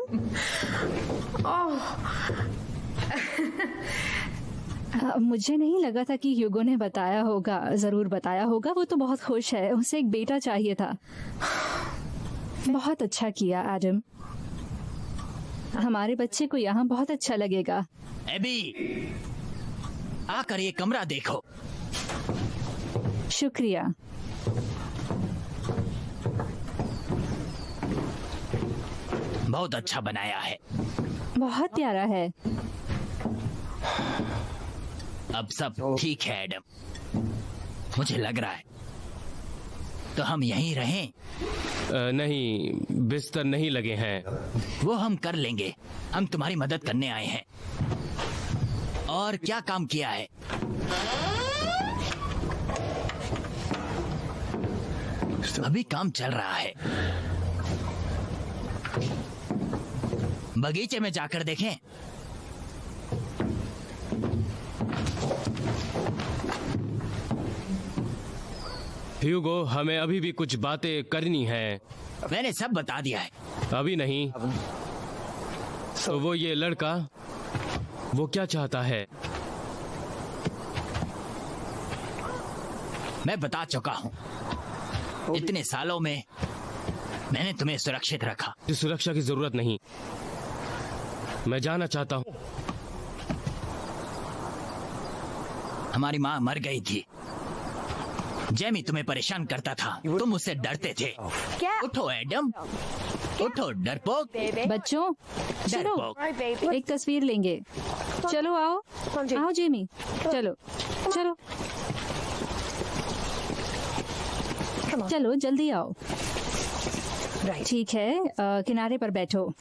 S2: मुझे नहीं लगा था कि ह्यूगो ने बताया होगा। जरूर बताया होगा। वो तो बहुत खुश है। उसे एक बेटा चाहिए था। बहुत अच्छा किया एडम। हमारे बच्चे को यहाँ बहुत अच्छा लगेगा।
S5: एबी, आकर ये कमरा देखो।
S2: शुक्रिया।
S5: बहुत अच्छा बनाया है।
S2: बहुत प्यारा है।
S5: अब सब ठीक है एडम, मुझे लग रहा है। तो हम यहीं रहें?
S3: नहीं, बिस्तर नहीं लगे हैं।
S5: वो हम कर लेंगे। हम तुम्हारी मदद करने आए हैं। और क्या काम किया है? अभी काम चल रहा है। बगीचे में जाकर देखें।
S3: ह्यूगो, हमें अभी भी कुछ बातें करनी है।
S5: मैंने सब बता दिया है।
S3: अभी नहीं। तो वो ये लड़का, वो क्या चाहता है?
S5: मैं बता चुका हूँ। इतने सालों में मैंने तुम्हें सुरक्षित रखा।
S3: इस सुरक्षा की जरूरत नहीं। मैं जाना चाहता हूँ।
S5: हमारी माँ मर गई थी। जेमी तुम्हें परेशान करता था। तुम उससे डरते थे।
S2: क्या?
S5: उठो एडम, उठो डरपोक।
S2: बच्चों, चलो
S5: डरपोक।
S2: एक तस्वीर लेंगे। चलो आओ, आओ जेमी, चलो चलो चलो, जल्दी आओ। ठीक है, किनारे पर बैठो।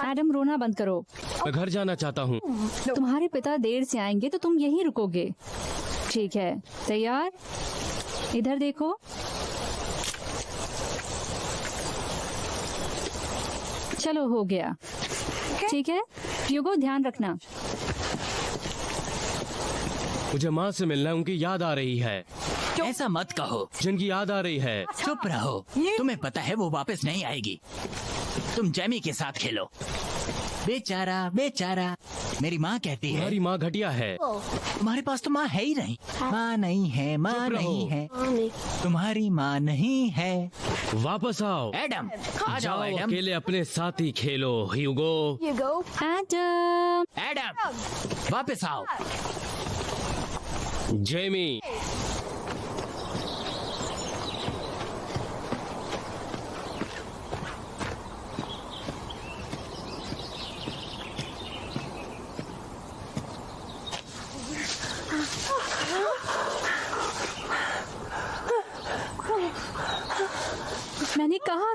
S2: एडम, रोना बंद करो।
S3: मैं घर जाना चाहता हूँ।
S2: तुम्हारे पिता देर से आएंगे तो तुम यहीं रुकोगे। ठीक है, तैयार? इधर देखो। चलो, हो गया। ठीक है ह्यूगो, ध्यान रखना।
S3: मुझे माँ से मिलना है। उनकी याद आ रही है।
S5: ऐसा मत कहो।
S3: जिनकी याद आ रही है।
S5: चुप रहो। तुम्हें पता है वो वापस नहीं आएगी। तुम जेमी के साथ खेलो। बेचारा बेचारा, मेरी माँ कहती है।
S3: हमारी माँ घटिया है।
S5: तुम्हारे पास तो माँ है ही नहीं। माँ नहीं है, माँ नहीं है, तुम्हारी माँ नहीं है।
S3: वापस आओ
S5: एडम, आ जाओ
S3: जाओ,
S5: एडम।
S3: अकेले अपने साथ ही खेलो। ह्यूगो,
S2: एडम,
S5: एडम, वापस आओ।
S3: जेमी,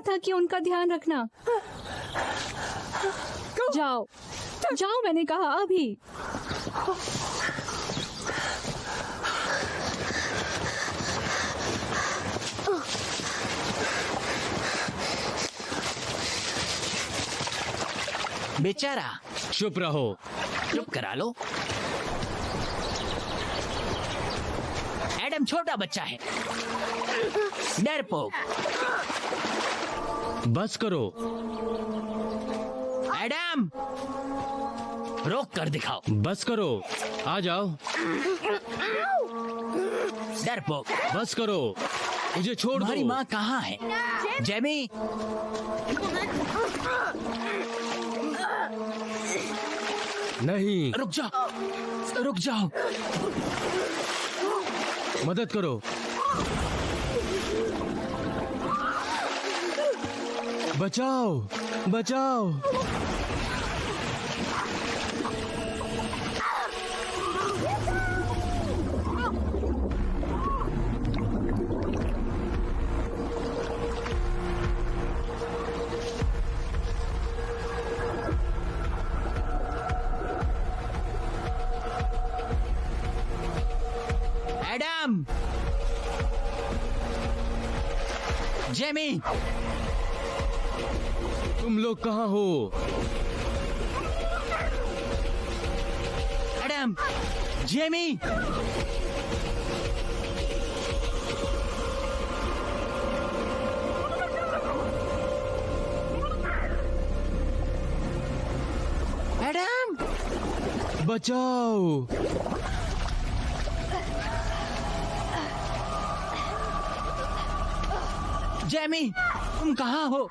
S2: था कि उनका ध्यान रखना। जाओ जाओ, मैंने कहा अभी।
S5: बेचारा,
S3: चुप रहो।
S5: चुप करा लो। एडम छोटा बच्चा है, डरपोक।
S3: बस करो।
S5: एडम, रोक कर दिखाओ।
S3: बस करो, आ जाओ।
S5: डरपोक,
S3: बस करो, मुझे छोड़ दो।
S5: तुम्हारी माँ कहाँ है? जेमी,
S3: नहीं,
S5: रुक जाओ, रुक जाओ।
S3: मदद करो। बचाओ, बचाओ।
S5: एडम, जेमी,
S3: तुम लोग कहाँ हो?
S5: Adam, Jamie. एडम,
S3: बचाओ।
S5: जेमी, तुम कहाँ हो?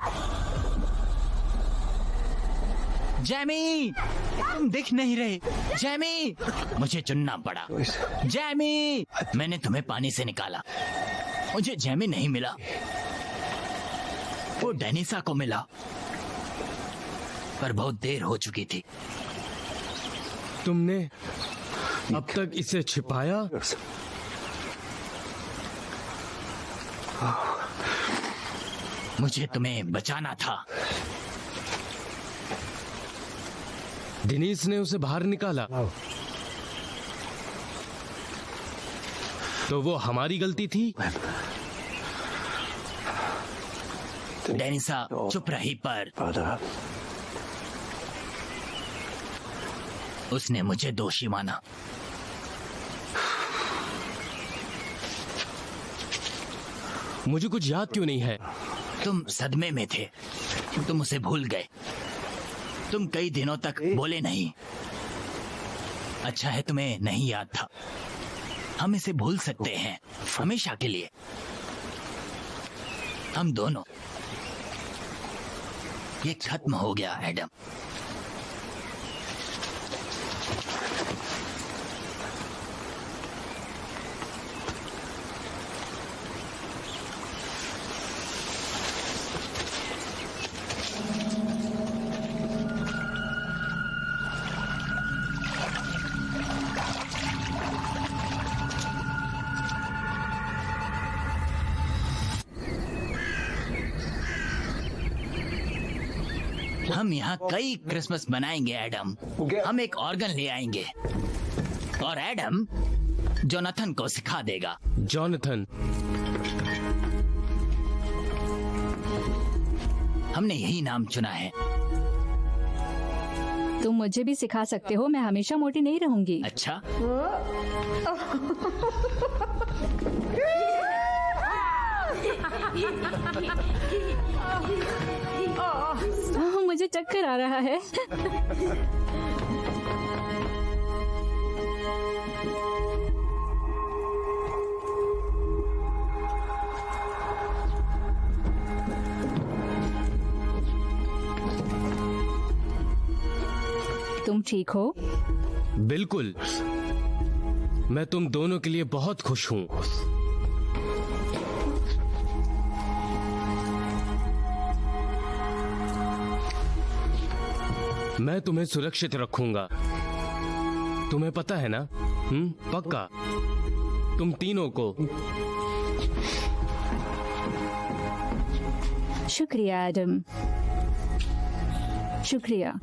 S5: जेमी, तुम दिख नहीं रहे। जेमी, मुझे चुनना पड़ा। जेमी, मैंने तुम्हें पानी से निकाला, मुझे जेमी नहीं मिला, वो डेनिसा को मिला, पर बहुत देर हो चुकी थी।
S3: तुमने अब तक इसे छिपाया?
S5: मुझे तुम्हें बचाना था।
S3: डेनिस ने उसे बाहर निकाला तो वो हमारी गलती थी?
S5: डेनिसा चुप रही, पर उसने मुझे दोषी माना।
S3: मुझे कुछ याद क्यों नहीं है?
S5: तुम सदमे में थे, तुम उसे भूल गए। तुम कई दिनों तक बोले नहीं। अच्छा है तुम्हें नहीं याद था। हम इसे भूल सकते हैं हमेशा के लिए, हम दोनों। ये खत्म हो गया एडम। हम यहाँ कई क्रिसमस मनाएंगे एडम। हम एक ऑर्गन ले आएंगे और एडम जोनाथन को सिखा देगा।
S3: जोनाथन?
S5: हमने यही नाम चुना है।
S2: तुम मुझे भी सिखा सकते हो, मैं हमेशा मोटी नहीं रहूंगी।
S5: अच्छा,
S2: मुझे चक्कर आ रहा है। तुम ठीक हो?
S3: बिल्कुल, मैं तुम दोनों के लिए बहुत खुश हूँ। मैं तुम्हें सुरक्षित रखूंगा, तुम्हें पता है ना? पक्का? तुम तीनों को।
S2: शुक्रिया एडम, शुक्रिया।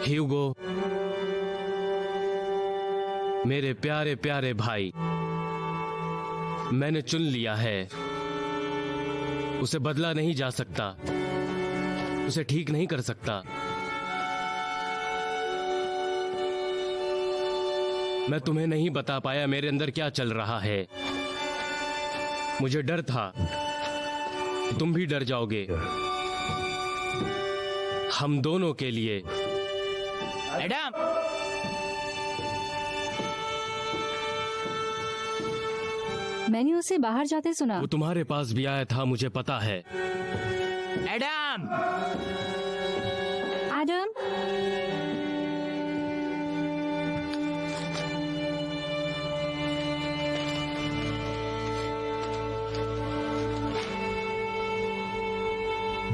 S3: ह्यूगो, मेरे प्यारे प्यारे भाई, मैंने चुन लिया है। उसे बदला नहीं जा सकता, उसे ठीक नहीं कर सकता। मैं तुम्हें नहीं बता पाया मेरे अंदर क्या चल रहा है। मुझे डर था तुम भी डर जाओगे। हम दोनों के लिए।
S5: एडम,
S2: मैंने उसे बाहर जाते सुना।
S3: वो तुम्हारे पास भी आया था, मुझे पता है।
S5: एडम,
S2: एडम,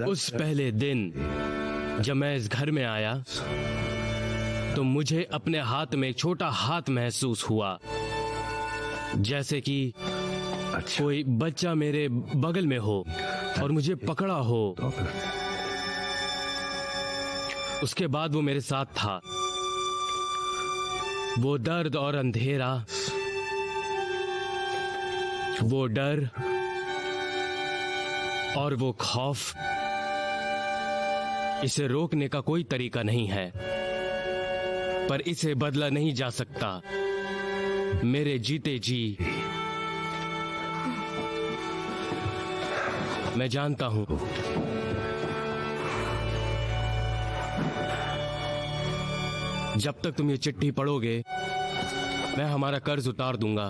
S3: उस पहले दिन जब मैं इस घर में आया तो मुझे अपने हाथ में एक छोटा हाथ महसूस हुआ, जैसे कि कोई बच्चा मेरे बगल में हो और मुझे पकड़ा हो। उसके बाद वो मेरे साथ था। वो दर्द और अंधेरा, वो डर और वो खौफ, इसे रोकने का कोई तरीका नहीं है, पर इसे बदला नहीं जा सकता। मेरे जीते जी मैं जानता हूं जब तक तुम ये चिट्ठी पढ़ोगे मैं हमारा कर्ज उतार दूंगा।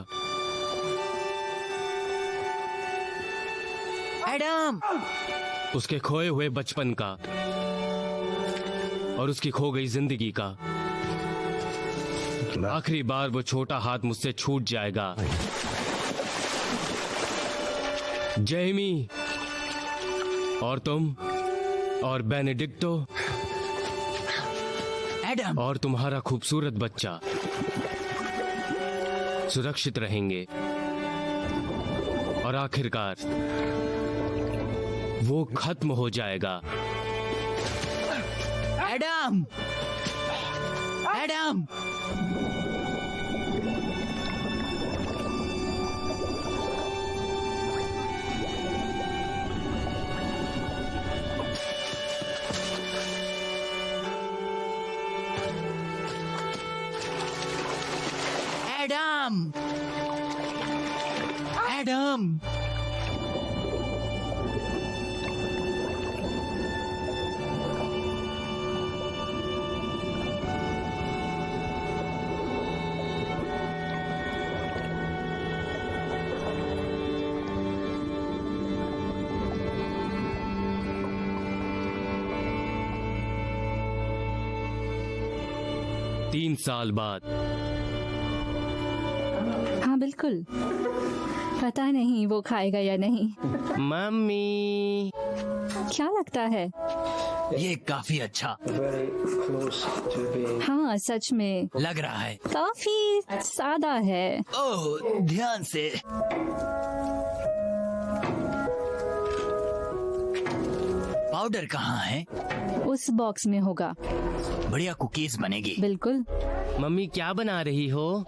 S5: एडम,
S3: उसके खोए हुए बचपन का और उसकी खो गई जिंदगी का। आखिरी बार वो छोटा हाथ मुझसे छूट जाएगा। जेमी और तुम और बेनेडिक्टो
S5: एडम,
S3: और तुम्हारा खूबसूरत बच्चा सुरक्षित रहेंगे और आखिरकार वो खत्म हो जाएगा।
S5: Adam, Adam, Adam, Adam.
S3: तीन साल बाद।
S2: हाँ बिल्कुल, पता नहीं वो खाएगा या नहीं।
S3: मम्मी,
S2: क्या लगता है?
S5: ये काफी अच्छा
S2: हाँ सच में
S5: लग रहा है।
S2: काफी सादा है।
S5: ओह, ध्यान से। पाउडर कहाँ है?
S2: उस बॉक्स में होगा।
S5: बढ़िया कुकीज बनेगी।
S2: बिल्कुल।
S3: मम्मी क्या बना रही हो?